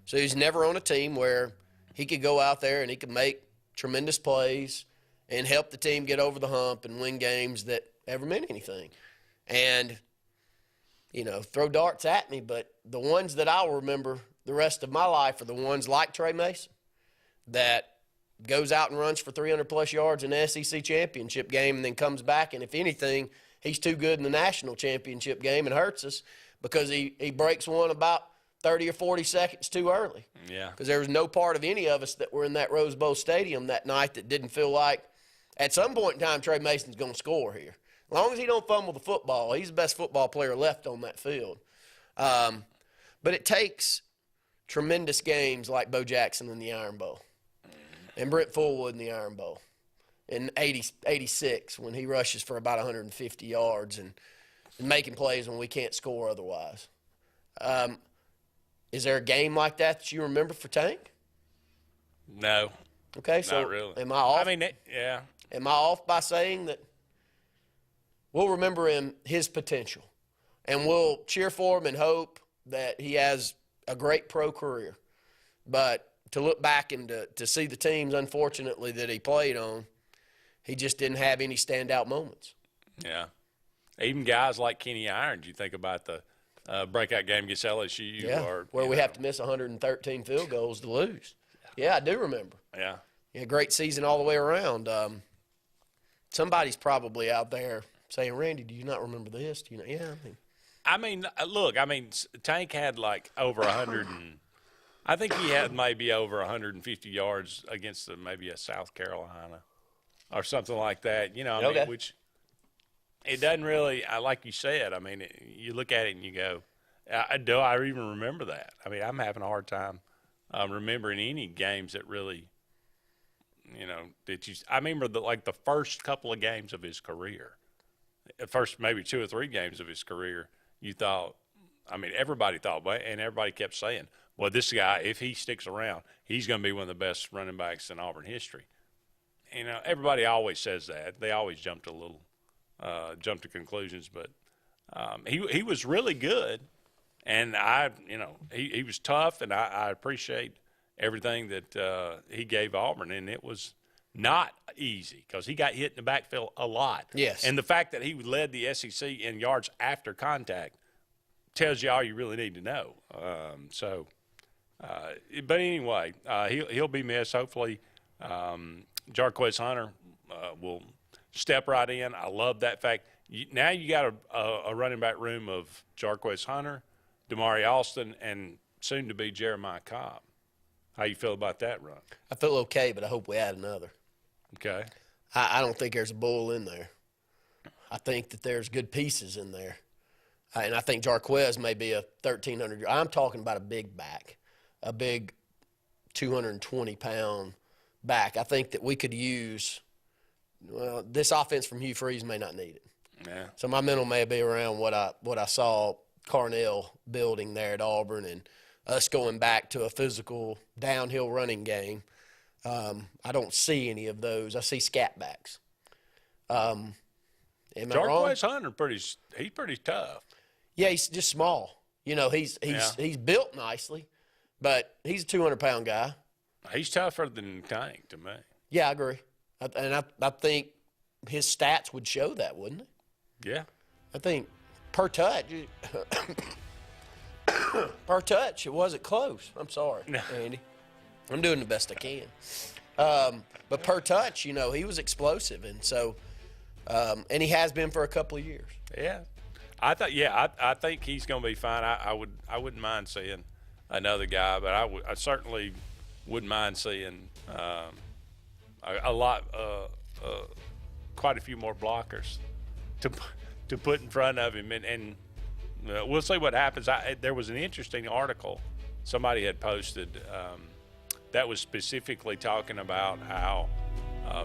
Speaker 3: So he's never on a team where he could go out there and he could make tremendous plays and help the team get over the hump and win games that ever meant anything. And, throw darts at me, but the ones that I'll remember the rest of my life are the ones like Trey Mason that goes out and runs for 300-plus yards in the SEC championship game and then comes back, and if anything, he's too good in the national championship game and hurts us because he breaks one about 30 or 40 seconds too early.
Speaker 2: Yeah.
Speaker 3: Because there was no part of any of us that were in that Rose Bowl stadium that night that didn't feel like at some point in time Trey Mason's going to score here. As long as he don't fumble the football, he's the best football player left on that field. But it takes tremendous games like Bo Jackson in the Iron Bowl and Brent Fullwood in the Iron Bowl in 86 when he rushes for about 150 yards and making plays when we can't score otherwise. Is there a game like that you remember for Tank?
Speaker 2: No.
Speaker 3: Okay, so
Speaker 2: not really.
Speaker 3: am I off?
Speaker 2: Yeah.
Speaker 3: Am I off by saying that we'll remember his potential and we'll cheer for him and hope that he has a great pro career? But to look back and to see the teams, unfortunately, that he played on, he just didn't have any standout moments.
Speaker 2: Yeah. Even guys like Kenny Irons, you think about the breakout game against LSU.
Speaker 3: Yeah, where we have to miss 113 field goals to lose. Yeah, I do remember.
Speaker 2: Yeah.
Speaker 3: Yeah, great season all the way around. Somebody's probably out there saying, Randy, do you not remember this? Yeah.
Speaker 2: Look, Tank had like over 100 and I think he had maybe over 150 yards against maybe a South Carolina or something like that.
Speaker 3: Okay.
Speaker 2: Which it doesn't really, like you said, you look at it and you go, do I even remember that? I'm having a hard time remembering any games that really, I remember the first couple of games of his career, the first maybe 2 or 3 games of his career, you thought, everybody thought, and everybody kept saying, well, this guy, if he sticks around, he's going to be one of the best running backs in Auburn history. Everybody always says that. They always jump to conclusions, but he was really good, and he was tough, and I appreciate everything that he gave Auburn, and it was not easy because he got hit in the backfield a lot.
Speaker 3: Yes.
Speaker 2: And the fact that he led the SEC in yards after contact tells you all you really need to know. But anyway, he'll be missed. Hopefully, Jarquez Hunter will step right in. I love that fact. Now you got a running back room of Jarquez Hunter, Damari Alston, and soon to be Jeremiah Cobb. How you feel about that run?
Speaker 3: I feel okay, but I hope we add another.
Speaker 2: Okay.
Speaker 3: I don't think there's a bull in there. I think that there's good pieces in there. And I think Jarquez may be a 1,300. I'm talking about a big back, a big 220-pound back. I think that we could use this offense from Hugh Freeze may not need it.
Speaker 2: Yeah.
Speaker 3: So my mental may be around what I saw Carnell building there at Auburn and us going back to a physical downhill running game. I don't see any of those. I see scat backs. Am I wrong?
Speaker 2: Jarquez Hunter, he's pretty tough.
Speaker 3: Yeah, he's just small. You know, he's built nicely, but he's a 200-pound guy.
Speaker 2: He's tougher than Tank to me.
Speaker 3: Yeah, I agree. I think his stats would show that, wouldn't it?
Speaker 2: Yeah.
Speaker 3: I think per touch, it wasn't close. I'm sorry, Andy. I'm doing the best I can. But per touch, you know, he was explosive, and so, and he has been for a couple of years.
Speaker 2: Yeah. I think he's going to be fine. I wouldn't mind seeing another guy, but I certainly wouldn't mind seeing quite a few more blockers to put in front of him, and we'll see what happens. There was an interesting article somebody had posted that was specifically talking about how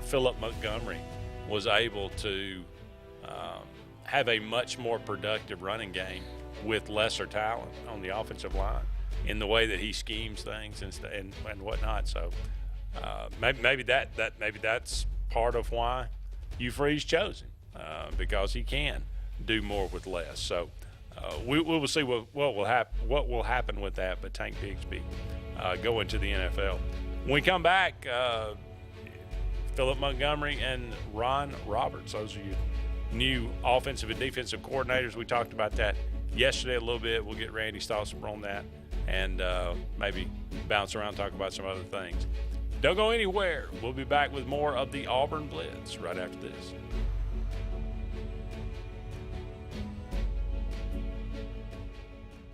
Speaker 2: Philip Montgomery was able to have a much more productive running game with lesser talent on the offensive line in the way that he schemes things and whatnot. So maybe that's part of why Hugh Freeze chose him, because he can do more with less. So we will see what will happen with that. But Tank Bigsby going to the NFL. When we come back, Philip Montgomery and Ron Roberts, those are your new offensive and defensive coordinators. We talked about that yesterday a little bit. We'll get Randy Stosser on that and maybe bounce around and talk about some other things. Don't go anywhere. We'll be back with more of the Auburn Blitz right after this.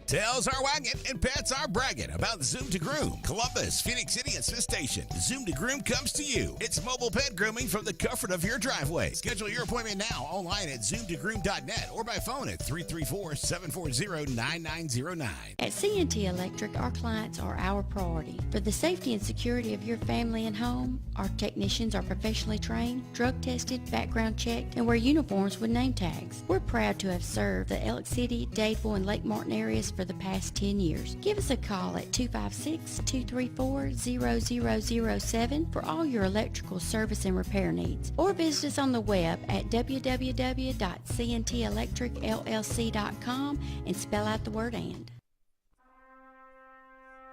Speaker 10: Tails are wagging and pets are bragging about Zoom to Groom. Columbus, Phoenix City, and Smith Station. Zoom to Groom comes to you. It's mobile pet grooming from the comfort of your driveway. Schedule your appointment now online at zoomtogroom.net or by phone at 334-740-9909.
Speaker 1: At CNT Electric, our clients are our priority. For the safety and security of your family and home, our technicians are professionally trained, drug tested, background checked, and wear uniforms with name tags. We're proud to have served the Elk City, Dadeville, and Lake Martin areas for the past 10 years. Give us a call at 256-234-0007 for all your electrical service and repair needs, or visit us on the web at www.cntelectricllc.com and spell out the word "and."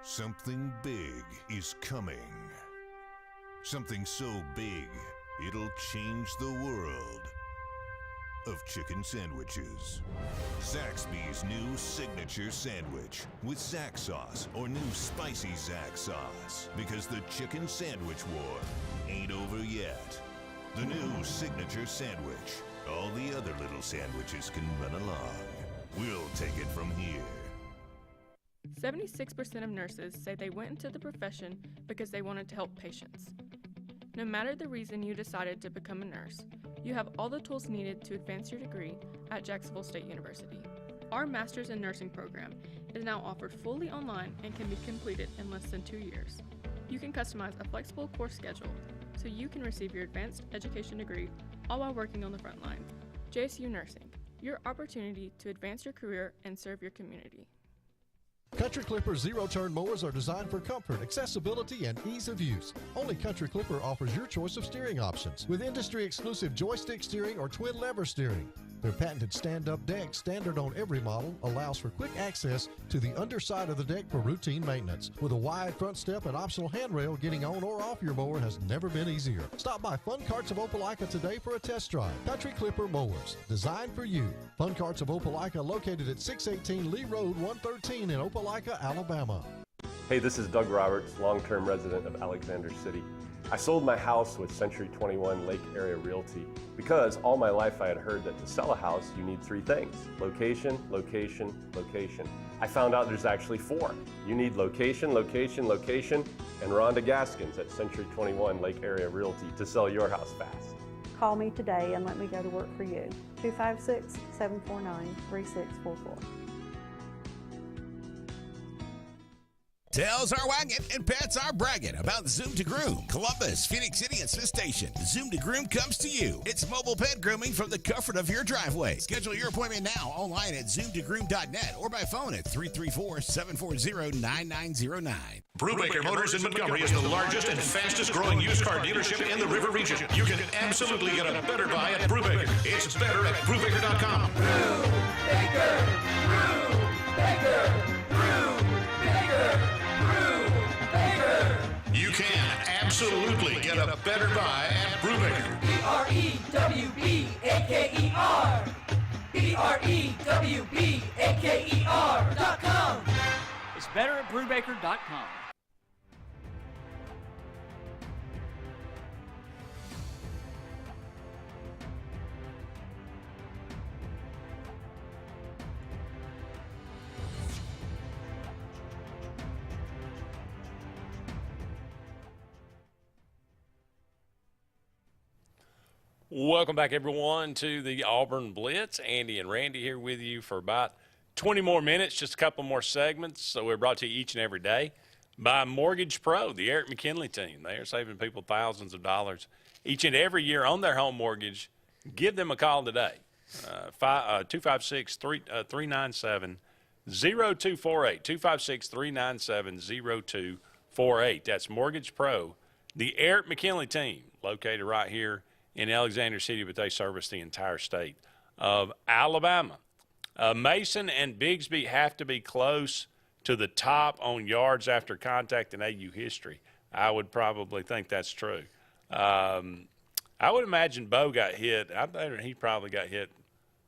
Speaker 22: Something big is coming. Something so big, it'll change the world of chicken sandwiches. Zaxby's new signature sandwich with Zax sauce or new spicy Zax sauce, because the chicken sandwich war ain't over yet. The new signature sandwich. All the other little sandwiches can run along. We'll take it from here.
Speaker 23: 76% of nurses say they went into the profession because they wanted to help patients. No matter the reason you decided to become a nurse, you have all the tools needed to advance your degree at Jacksonville State University. Our Master's in Nursing program is now offered fully online and can be completed in less than 2 years. You can customize a flexible course schedule so you can receive your advanced education degree all while working on the front line. JSU Nursing, your opportunity to advance your career and serve your community.
Speaker 24: Country Clipper zero-turn mowers are designed for comfort, accessibility, and ease of use. Only Country Clipper offers your choice of steering options with industry-exclusive joystick steering or twin lever steering. Their patented stand-up deck, standard on every model, allows for quick access to the underside of the deck for routine maintenance. With a wide front step and optional handrail, getting on or off your mower has never been easier. Stop by Fun Carts of Opelika today for a test drive. Country Clipper mowers, designed for you. Fun Carts of Opelika, located at 618 Lee Road, 113 in Opelika, Alabama.
Speaker 25: Hey, this is Doug Roberts, long-term resident of Alexander City. I sold my house with Century 21 Lake Area Realty because all my life I had heard that to sell a house you need 3 things: location, location, location. I found out there's actually 4. You need location, location, location, and Rhonda Gaskins at Century 21 Lake Area Realty to sell your house fast.
Speaker 26: Call me today and let me go to work for you. 256-749-3644.
Speaker 10: Tails are wagging and pets are bragging about Zoom to Groom. Columbus, Phoenix City, and Smith Station. Zoom to Groom comes to you. It's mobile pet grooming from the comfort of your driveway. Schedule your appointment now online at zoomtogroom.net or by phone at 334-740-9909.
Speaker 4: Brubaker Motors in Montgomery is the largest and fastest growing used car dealership in the River region. You can absolutely get a better buy at Brubaker. It's better at Brubaker.com.
Speaker 5: Brubaker, Brubaker, Brubaker, Brubaker.
Speaker 4: You can absolutely get a better buy at Brubaker.
Speaker 5: BREWBAKER. BREWBAKER.com.
Speaker 6: It's better at Brubaker.com.
Speaker 2: Welcome back, everyone, to the Auburn Blitz. Andy and Randy here with you for about 20 more minutes, just a couple more segments. So we're brought to you each and every day by Mortgage Pro, the Eric McKinley team. They are saving people thousands of dollars each and every year on their home mortgage. Give them a call today, 256-397-0248, 256-397-0248. That's Mortgage Pro, the Eric McKinley team, located right here in Alexander City, but they service the entire state of Alabama. Mason and Bigsby have to be close to the top on yards after contact in AU history. I would probably think that's true. I would imagine Bo got hit. I bet he probably got hit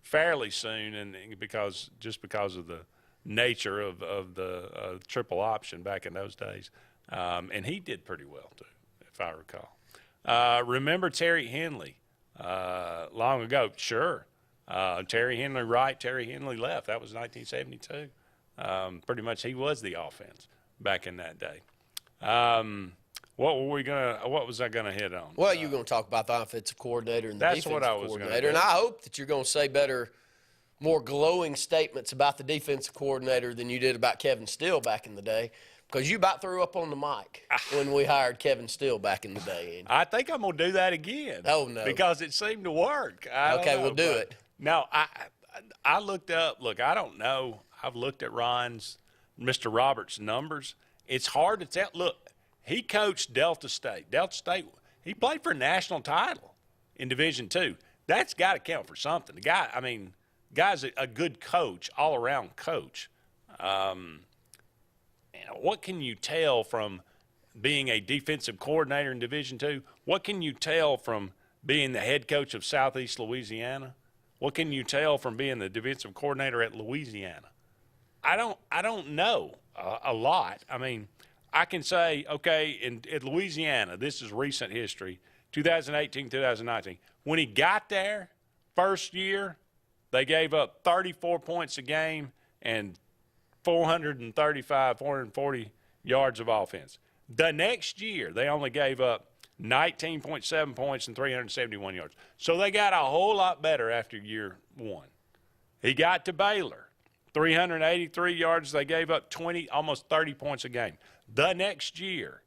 Speaker 2: fairly soon, and because of the nature of the triple option back in those days. And he did pretty well, too, if I recall. Remember Terry Henley long ago? Sure. Terry Henley right, Terry Henley left. That was 1972. Pretty much he was the offense back in that day. What was I gonna hit on?
Speaker 3: Well, you're gonna talk about the offensive coordinator and the
Speaker 2: that's
Speaker 3: defensive
Speaker 2: what I was
Speaker 3: coordinator, and I hope that you're gonna say more glowing statements about the defensive coordinator than you did about Kevin Steele back in the day. Because you about threw up on the mic when we hired Kevin Steele back in the day. Andy.
Speaker 2: I think I'm going to do that again.
Speaker 3: Oh, no.
Speaker 2: Because it seemed to work.
Speaker 3: Okay, we'll do it.
Speaker 2: No, I looked up. Look, I don't know. I've looked at Mr. Roberts' numbers. It's hard to tell. Look, he coached Delta State. Delta State, he played for a national title in Division II. That's got to count for something. The guy's a good coach, all-around coach. What can you tell from being a defensive coordinator in Division II? What can you tell from being the head coach of Southeast Louisiana? What can you tell from being the defensive coordinator at Louisiana? I don't know a lot. I mean, I can say, okay, in Louisiana, this is recent history, 2018, 2019. When he got there, first year, they gave up 34 points a game and 440 yards of offense. The next year, they only gave up 19.7 points and 371 yards. So they got a whole lot better after year one. He got to Baylor, 383 yards. They gave up almost 30 points a game. The next year,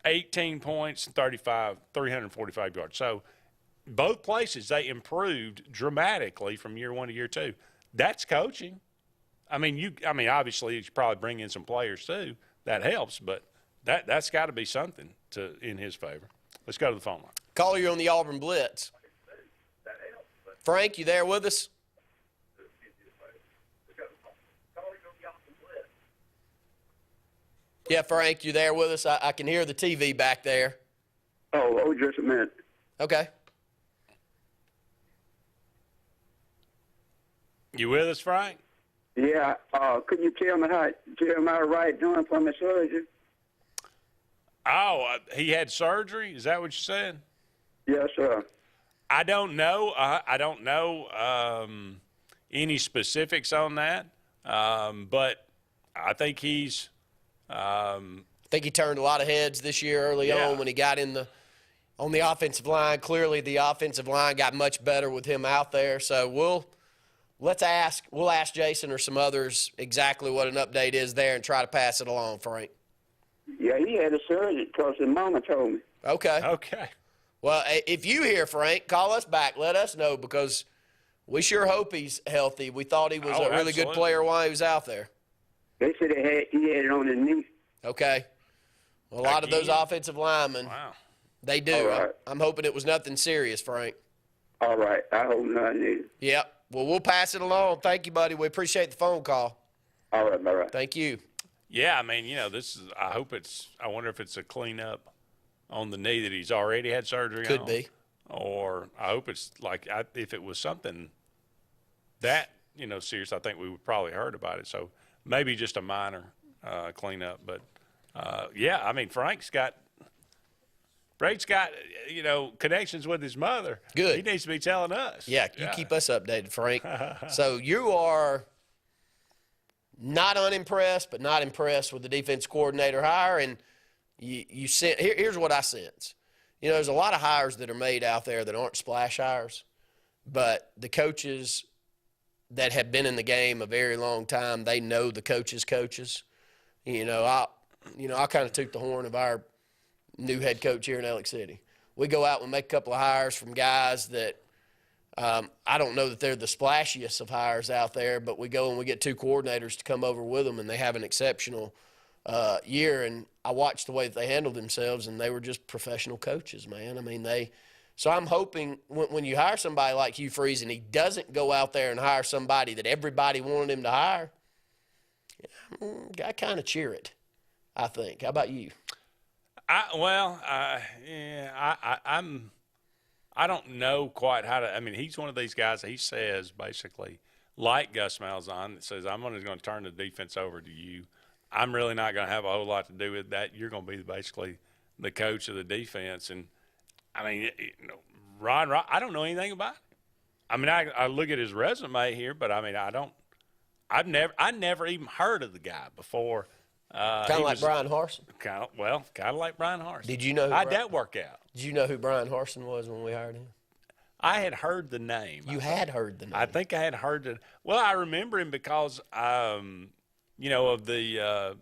Speaker 2: 18 points and 345 yards. So both places, they improved dramatically from year one to year two. That's coaching. I mean, obviously, you should probably bring in some players too. That helps, but that's got to be something in his favor. Let's go to the phone line.
Speaker 3: Caller, you're on the Auburn Blitz. Frank, you there with us? Yeah, Frank, you there with us? I can hear the TV back there.
Speaker 7: Oh, just a minute.
Speaker 3: Okay.
Speaker 2: You with us, Frank?
Speaker 7: Yeah. Could you tell me how Jeremiah Wright doing from his surgery?
Speaker 2: Oh, he had surgery? Is that what you said?
Speaker 7: Yes, sir.
Speaker 2: I don't know. I don't know any specifics on that, but I think he's.
Speaker 3: I think he turned a lot of heads this year early on when he got on the offensive line. Clearly, the offensive line got much better with him out there. So we'll ask Jason or some others exactly what an update is there and try to pass it along, Frank.
Speaker 7: Yeah, he had a surgery because his mama told me.
Speaker 3: Okay.
Speaker 2: Okay.
Speaker 3: Well, if you hear Frank, call us back. Let us know because we sure hope he's healthy. We thought he was a really good player while he was out there.
Speaker 7: They said he had it on his knee.
Speaker 3: Okay. Well, a lot of those offensive linemen, they do.
Speaker 7: All right.
Speaker 3: I'm hoping it was nothing serious, Frank.
Speaker 7: All right. I hope not either.
Speaker 3: Yep. Well, we'll pass it along. Thank you, buddy. We appreciate the phone call.
Speaker 7: All right. All right.
Speaker 3: Thank you.
Speaker 2: Yeah, I mean, this is. I wonder if it's a cleanup on the knee that he's already had surgery on.
Speaker 3: Could be.
Speaker 2: Or I hope it's like if it was something that serious, I think we would probably heard about it. So maybe just a minor cleanup. But yeah, I mean, Frank's got connections with his mother.
Speaker 3: Good.
Speaker 2: He needs to be telling us.
Speaker 3: Yeah, you keep us updated, Frank. So you are not unimpressed, but not impressed with the defense coordinator hire, and you sent. Here's what I sense. There's a lot of hires that are made out there that aren't splash hires, but the coaches that have been in the game a very long time, they know the coaches. I kind of took the horn of our new head coach here in Alex City. We go out and make a couple of hires from guys that I don't know that they're the splashiest of hires out there, but we go and we get two coordinators to come over with them, and they have an exceptional year. And I watched the way that they handled themselves, and they were just professional coaches, man. I mean, so I'm hoping when you hire somebody like Hugh Freeze and he doesn't go out there and hire somebody that everybody wanted him to hire, I kind of cheer it, I think. How about you?
Speaker 2: I don't know quite how to. I mean, he's one of these guys. He says basically, like Gus Malzahn, that says, "I'm going to turn the defense over to you. I'm really not going to have a whole lot to do with that. You're going to be basically the coach of the defense." And I mean, Ron, I don't know anything about it. I mean, I look at his resume here, but I mean, I never even heard of the guy before.
Speaker 3: Kind of like Brian Harsin.
Speaker 2: Kind of like Brian Harsin.
Speaker 3: Did you know?
Speaker 2: How'd that work out?
Speaker 3: Did you know who Brian Harsin was when we hired him?
Speaker 2: I had heard the name.
Speaker 3: You had heard the name.
Speaker 2: I think I had heard it. Well, I remember him because, of the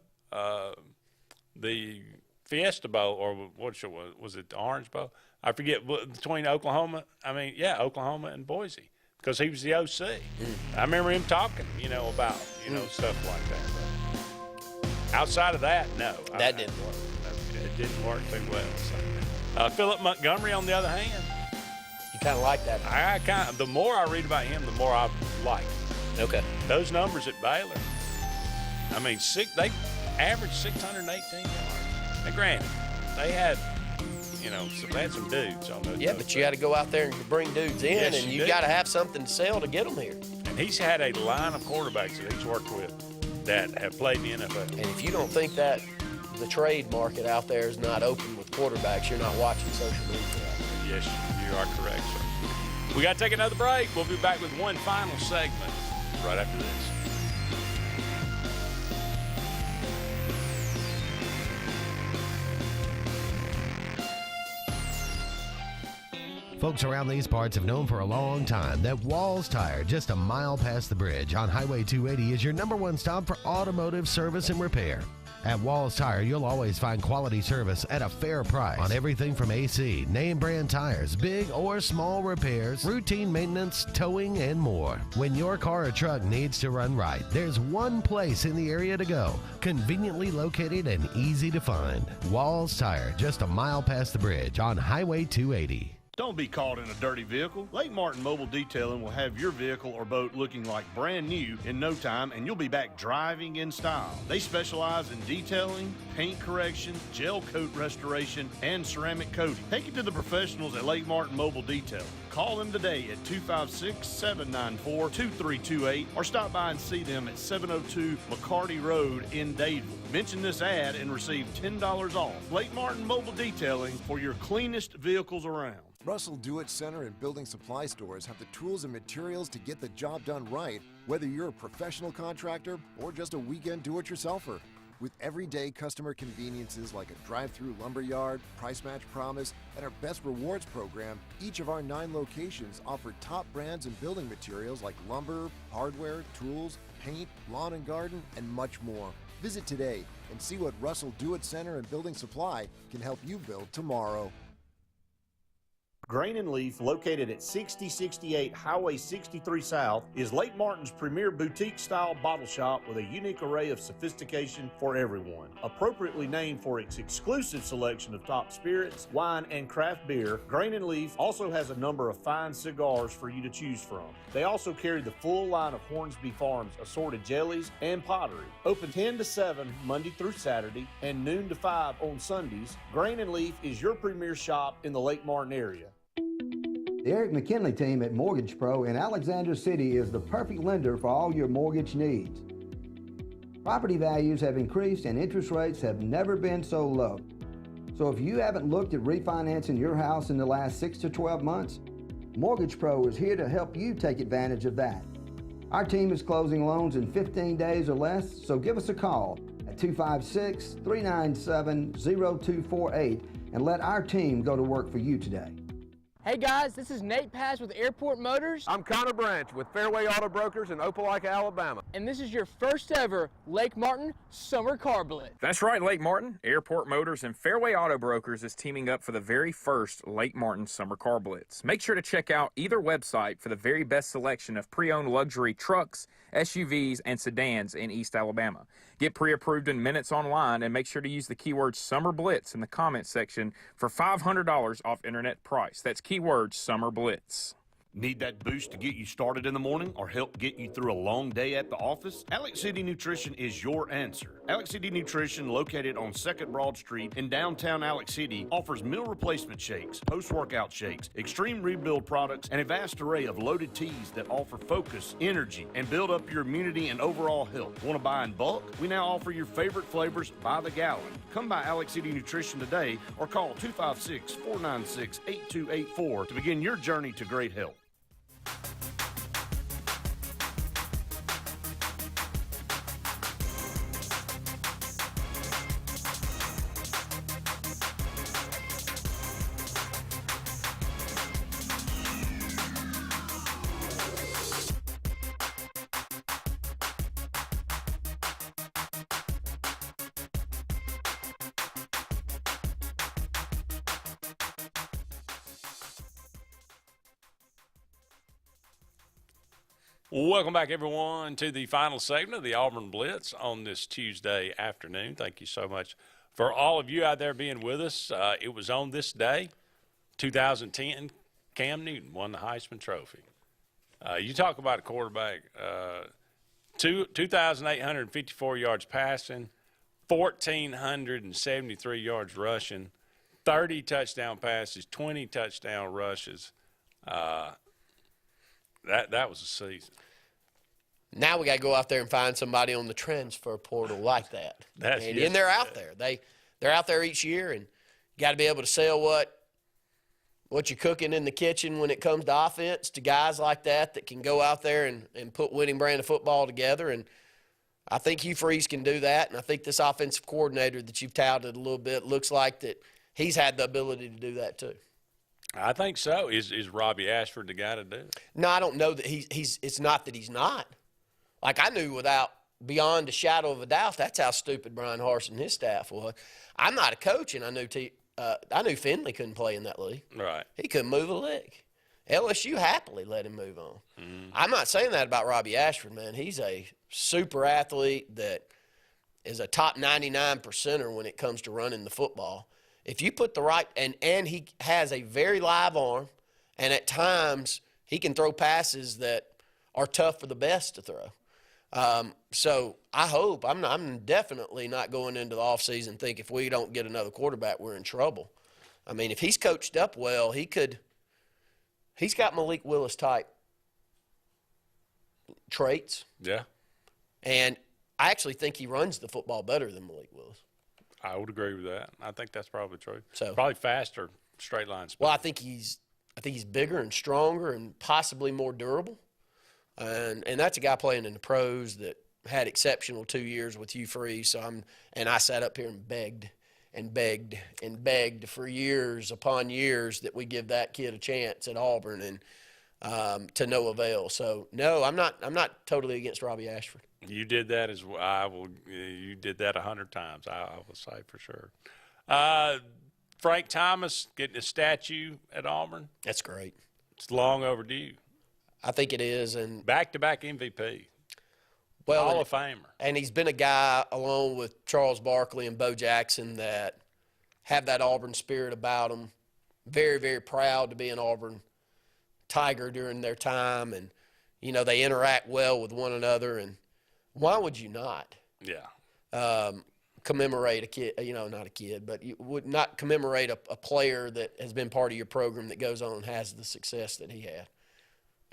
Speaker 2: Fiesta Bowl, or what was it, the Orange Bowl? I forget, between Oklahoma. I mean, yeah, Oklahoma and Boise, because he was the OC. I remember him talking, about, stuff like that. But outside of that, no.
Speaker 3: That didn't work.
Speaker 2: It didn't work too well. So. Philip Montgomery, on the other hand.
Speaker 3: You kind of like that.
Speaker 2: The more I read about him, the more I like him.
Speaker 3: Okay.
Speaker 2: Those numbers at Baylor, I mean, they averaged 618 yards. Now, granted, they had, they had some dudes on those.
Speaker 3: Yeah, but you got to go out there and bring dudes in,
Speaker 2: yes,
Speaker 3: and you got to have something to sell to get them here.
Speaker 2: And he's had a line of quarterbacks that he's worked with that have played in the NFL.
Speaker 3: And if you don't think that the trade market out there is not open with quarterbacks, you're not watching social media.
Speaker 2: Yes, you are correct, sir. We got to take another break. We'll be back with one final segment right after this.
Speaker 9: Folks around these parts have known for a long time that Walls Tire, just a mile past the bridge on Highway 280, is your #1 stop for automotive service and repair. At Walls Tire, you'll always find quality service at a fair price on everything from AC, name brand tires, big or small repairs, routine maintenance, towing, and more. When your car or truck needs to run right, there's one place in the area to go, conveniently located and easy to find. Walls Tire, just a mile past the bridge on Highway 280.
Speaker 11: Don't be caught in a dirty vehicle. Lake Martin Mobile Detailing will have your vehicle or boat looking like brand new in no time, and you'll be back driving in style. They specialize in detailing, paint correction, gel coat restoration, and ceramic coating. Take it to the professionals at Lake Martin Mobile Detailing. Call them today at 256-794-2328 or stop by and see them at 702 McCarty Road in Dadeville. Mention this ad and receive $10 off. Lake Martin Mobile Detailing for your cleanest vehicles around.
Speaker 20: Russell Do-It Center and building supply stores have the tools and materials to get the job done right, whether you're a professional contractor or just a weekend do-it-yourselfer. With everyday customer conveniences like a drive-through lumberyard, price match promise, and our Best Rewards program, each of our 9 locations offer top brands and building materials like lumber, hardware, tools, paint, lawn and garden, and much more. Visit today and see what Russell Do-It Center and Building Supply can help you build tomorrow.
Speaker 11: Grain and Leaf, located at 6068 Highway 63 South, is Lake Martin's premier boutique-style bottle shop with a unique array of sophistication for everyone. Appropriately named for its exclusive selection of top spirits, wine, and craft beer, Grain and Leaf also has a number of fine cigars for you to choose from. They also carry the full line of Hornsby Farms assorted jellies and pottery. Open 10 to 7 Monday through Saturday and noon to 5 on Sundays, Grain and Leaf is your premier shop in the Lake Martin area.
Speaker 17: The Eric McKinley team at Mortgage Pro in Alexander City is the perfect lender for all your mortgage needs. Property values have increased and interest rates have never been so low. So if you haven't looked at refinancing your house in the last 6 to 12 months, Mortgage Pro is here to help you take advantage of that. Our team is closing loans in 15 days or less, so give us a call at 256-397-0248 and let our team go to work for you today.
Speaker 8: Hey guys, this is Nate Paz with Airport Motors.
Speaker 12: I'm Connor Branch with Fairway Auto Brokers in Opelika, Alabama.
Speaker 8: And this is your first ever Lake Martin Summer Car Blitz.
Speaker 13: That's right, Lake Martin. Airport Motors and Fairway Auto Brokers is teaming up for the very first Lake Martin Summer Car Blitz. Make sure to check out either website for the very best selection of pre-owned luxury trucks, SUVs, and sedans in East Alabama. Get pre-approved in minutes online and make sure to use the keyword Summer Blitz in the comments section for $500 off internet price. That's keyword Summer Blitz.
Speaker 11: Need that boost to get you started in the morning or help get you through a long day at the office? Alex City Nutrition is your answer. Alex City Nutrition, located on 2nd Broad Street in downtown Alex City, offers meal replacement shakes, post-workout shakes, extreme rebuild products, and a vast array of loaded teas that offer focus, energy, and build up your immunity and overall health. Want to buy in bulk? We now offer your favorite flavors by the gallon. Come by Alex City Nutrition today or call 256-496-8284 to begin your journey to great health.
Speaker 2: Welcome back, everyone, to the final segment of the Auburn Blitz on this Tuesday afternoon. Thank you so much for all of you out there being with us. It was on this day, 2010, Cam Newton won the Heisman Trophy. You talk about a quarterback, 2,854 yards passing, 1,473 yards rushing, 30 touchdown passes, 20 touchdown rushes. That was a season.
Speaker 3: Now we got to go out there and find somebody on the transfer portal like that. And they're out there. They're out there each year, and you got to be able to sell what you're cooking in the kitchen when it comes to offense to guys like that can go out there and put winning brand of football together. And I think Hugh Freeze can do that, and I think this offensive coordinator that you've touted a little bit looks like that he's had the ability to do that too.
Speaker 2: I think so. Is Robbie Ashford the guy to do it?
Speaker 3: No, I don't know that he's. It's not that he's not. Like I knew beyond a shadow of a doubt, that's how stupid Brian Harsin and his staff was. I'm not a coach, and I knew Finley couldn't play in that league.
Speaker 2: Right.
Speaker 3: He couldn't move a lick. LSU happily let him move on. Mm-hmm. I'm not saying that about Robbie Ashford, man. He's a super athlete that is a top 99%er when it comes to running the football. If you put the right – and he has a very live arm, and at times he can throw passes that are tough for the best to throw. So I hope – I'm definitely not going into the offseason think if we don't get another quarterback, we're in trouble. I mean, if he's coached up well, he could – he's got Malik Willis type traits.
Speaker 2: Yeah.
Speaker 3: And I actually think he runs the football better than Malik Willis.
Speaker 2: I would agree with that. I think that's probably true.
Speaker 3: So
Speaker 2: probably faster, straight line speed.
Speaker 3: Well, I think he's bigger and stronger and possibly more durable. And that's a guy playing in the pros that had exceptional 2 years with Hugh Freeze. So I sat up here and begged and begged and begged for years upon years that we give that kid a chance at Auburn. And to no avail. So no, I'm not totally against Robbie Ashford.
Speaker 2: You did that as well. You did that 100 times. I will say for sure. Frank Thomas getting a statue at Auburn.
Speaker 3: That's great.
Speaker 2: It's long overdue.
Speaker 3: I think it is, and
Speaker 2: back-to-back MVP.
Speaker 3: Well,
Speaker 2: Hall of Famer.
Speaker 3: And he's been a guy, along with Charles Barkley and Bo Jackson, that have that Auburn spirit about them. Very, very proud to be an Auburn Tiger during their time, and they interact well with one another. And why would you not?
Speaker 2: Yeah.
Speaker 3: Commemorate a kid, not a kid, but you would not commemorate a player that has been part of your program that goes on and has the success that he had.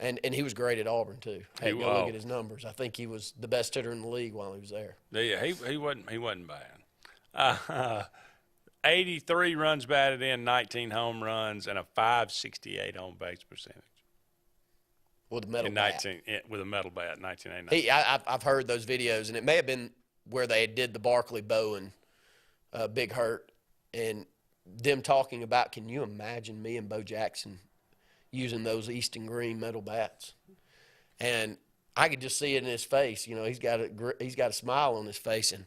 Speaker 3: And he was great at Auburn too. Hey, go look at his numbers. I think he was the best hitter in the league while he was there.
Speaker 2: Yeah, he wasn't bad. 83 runs batted in, 19 home runs, and a .568 on base percentage.
Speaker 3: With a metal bat.
Speaker 2: With a metal bat, 1989.
Speaker 3: I've heard those videos, and it may have been where they did the Barkley, Bo, and Big Hurt, and them talking about, can you imagine me and Bo Jackson using those Easton Green metal bats? And I could just see it in his face. He's got a smile on his face. And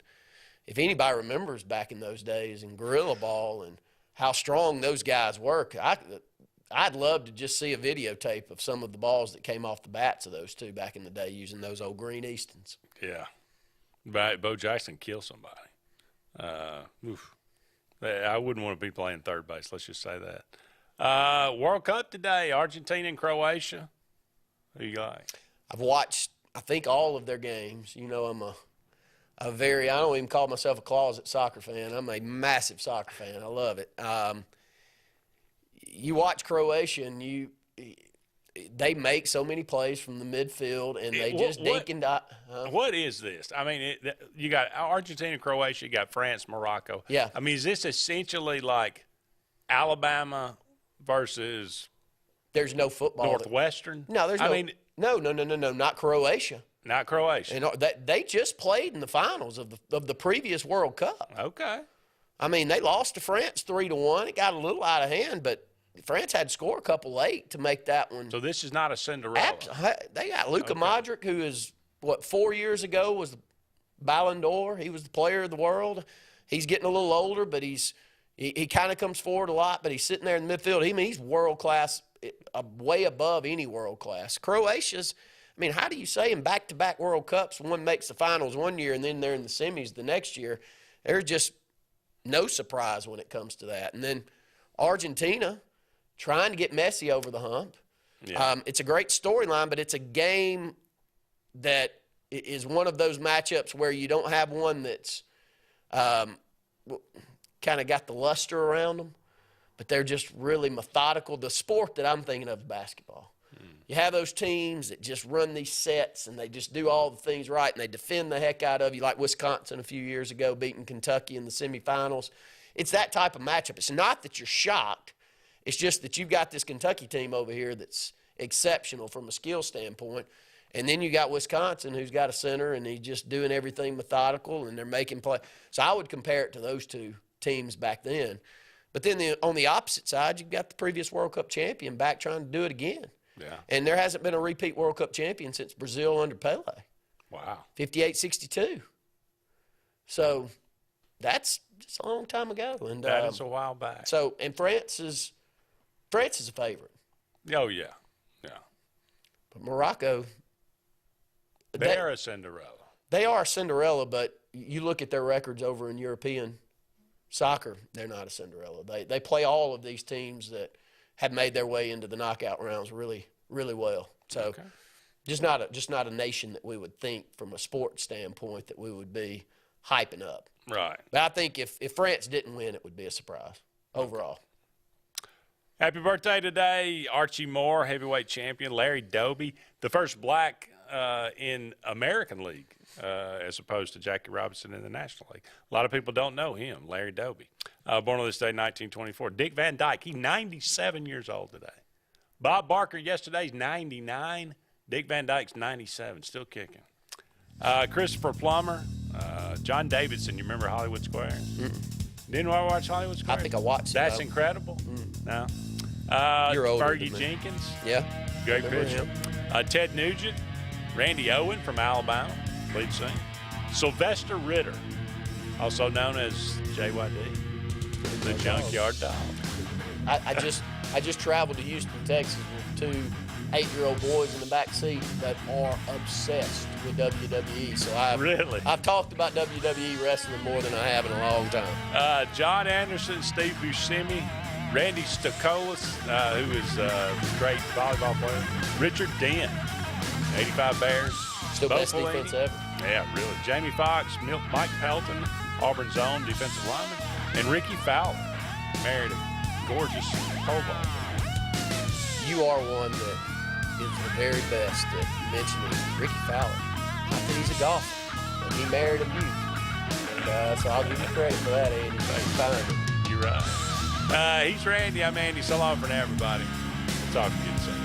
Speaker 3: if anybody remembers back in those days and gorilla ball and how strong those guys work, I'd love to just see a videotape of some of the balls that came off the bats of those two back in the day using those old green Eastons.
Speaker 2: Yeah. Bo Jackson killed somebody. I wouldn't want to be playing third base. Let's just say that. World Cup today, Argentina and Croatia. Who you like?
Speaker 3: I've watched, I think, all of their games. I'm I don't even call myself a closet soccer fan. I'm a massive soccer fan. I love it. You watch Croatia, and they make so many plays from the midfield, and they just dink and dot.
Speaker 2: What is this? I mean, you got Argentina, Croatia, you got France, Morocco.
Speaker 3: Yeah.
Speaker 2: I mean, is this essentially like Alabama versus
Speaker 3: there's no football
Speaker 2: Northwestern?
Speaker 3: No, there's no. No, not Croatia.
Speaker 2: Not Croatia.
Speaker 3: And they just played in the finals of the previous World Cup.
Speaker 2: Okay.
Speaker 3: I mean, they lost to France 3-1. It got a little out of hand, but France had to score a couple late to make that one.
Speaker 2: So this is not a Cinderella.
Speaker 3: They got Luka Modric, who is, 4 years ago was the Ballon d'Or. He was the player of the world. He's getting a little older, but he kind of comes forward a lot, but he's sitting there in the midfield. He's world-class, way above any world-class. Croatia's, how do you say in back-to-back World Cups, one makes the finals one year and then they're in the semis the next year? There's just no surprise when it comes to that. And then Argentina trying to get Messi over the hump. Yeah. It's a great storyline, but it's a game that is one of those matchups where you don't have one that's kind of got the luster around them, but they're just really methodical. The sport that I'm thinking of is basketball. You have those teams that just run these sets and they just do all the things right and they defend the heck out of you, like Wisconsin a few years ago beating Kentucky in the semifinals. It's that type of matchup. It's not that you're shocked. It's just that you've got this Kentucky team over here that's exceptional from a skill standpoint. And then you got Wisconsin, who's got a center, and he's just doing everything methodical, and they're making play. So I would compare it to those two teams back then. But then on the opposite side, you've got the previous World Cup champion back trying to do it again.
Speaker 2: Yeah.
Speaker 3: And there hasn't been a repeat World Cup champion since Brazil under Pele.
Speaker 2: Wow.
Speaker 3: 58-62. So that's just a long time ago. And
Speaker 2: that is a while back.
Speaker 3: So, and France is a favorite.
Speaker 2: Oh, yeah. Yeah.
Speaker 3: But Morocco,
Speaker 2: they're a Cinderella.
Speaker 3: They are a Cinderella, but you look at their records over in European soccer, they're not a Cinderella. They play all of these teams that have made their way into the knockout rounds really, really well. So just not a nation that we would think from a sports standpoint that we would be hyping up.
Speaker 2: Right.
Speaker 3: But I think if France didn't win, it would be a surprise overall.
Speaker 2: Happy birthday today, Archie Moore, heavyweight champion, Larry Doby, the first black in American League as opposed to Jackie Robinson in the National League. A lot of people don't know him, Larry Doby. Born on this day, 1924. Dick Van Dyke, he's 97 years old today. Bob Barker yesterday's 99. Dick Van Dyke's 97, still kicking. Christopher Plummer, John Davidson, you remember Hollywood Squares? Didn't I watch Hollywood Squares?
Speaker 3: I think I watched it.
Speaker 2: That's incredible. No.
Speaker 3: You're older
Speaker 2: Fergie
Speaker 3: than me.
Speaker 2: Jenkins.
Speaker 3: Yeah.
Speaker 2: Great
Speaker 3: Remember
Speaker 2: pitcher.
Speaker 3: him?
Speaker 2: Ted Nugent, Randy Owen from Alabama, lead singer. Sylvester Ritter, also known as JYD, the Junkyard Dog.
Speaker 3: I just traveled to Houston, Texas with two 8-year-old boys in the back seat that are obsessed with WWE. So I've talked about WWE wrestling more than I have in a long time.
Speaker 2: John Anderson, Steve Buscemi, Randy Stokolis, who is a great volleyball player. Richard Dent, 85 Bears.
Speaker 3: Still best defense ever.
Speaker 2: Yeah, really. Jamie Foxx, Mike Pelton, Auburn's own defensive lineman, and Ricky Fowler, married a gorgeous pole vault.
Speaker 3: You are one that is the very best at mentioning Ricky Fowler. I think he's a golfer, and he married a beauty. And so I'll give you credit for that, Andy. Find it.
Speaker 2: You're right. He's Randy. I'm Andy. So long for now, everybody. We'll talk to you soon.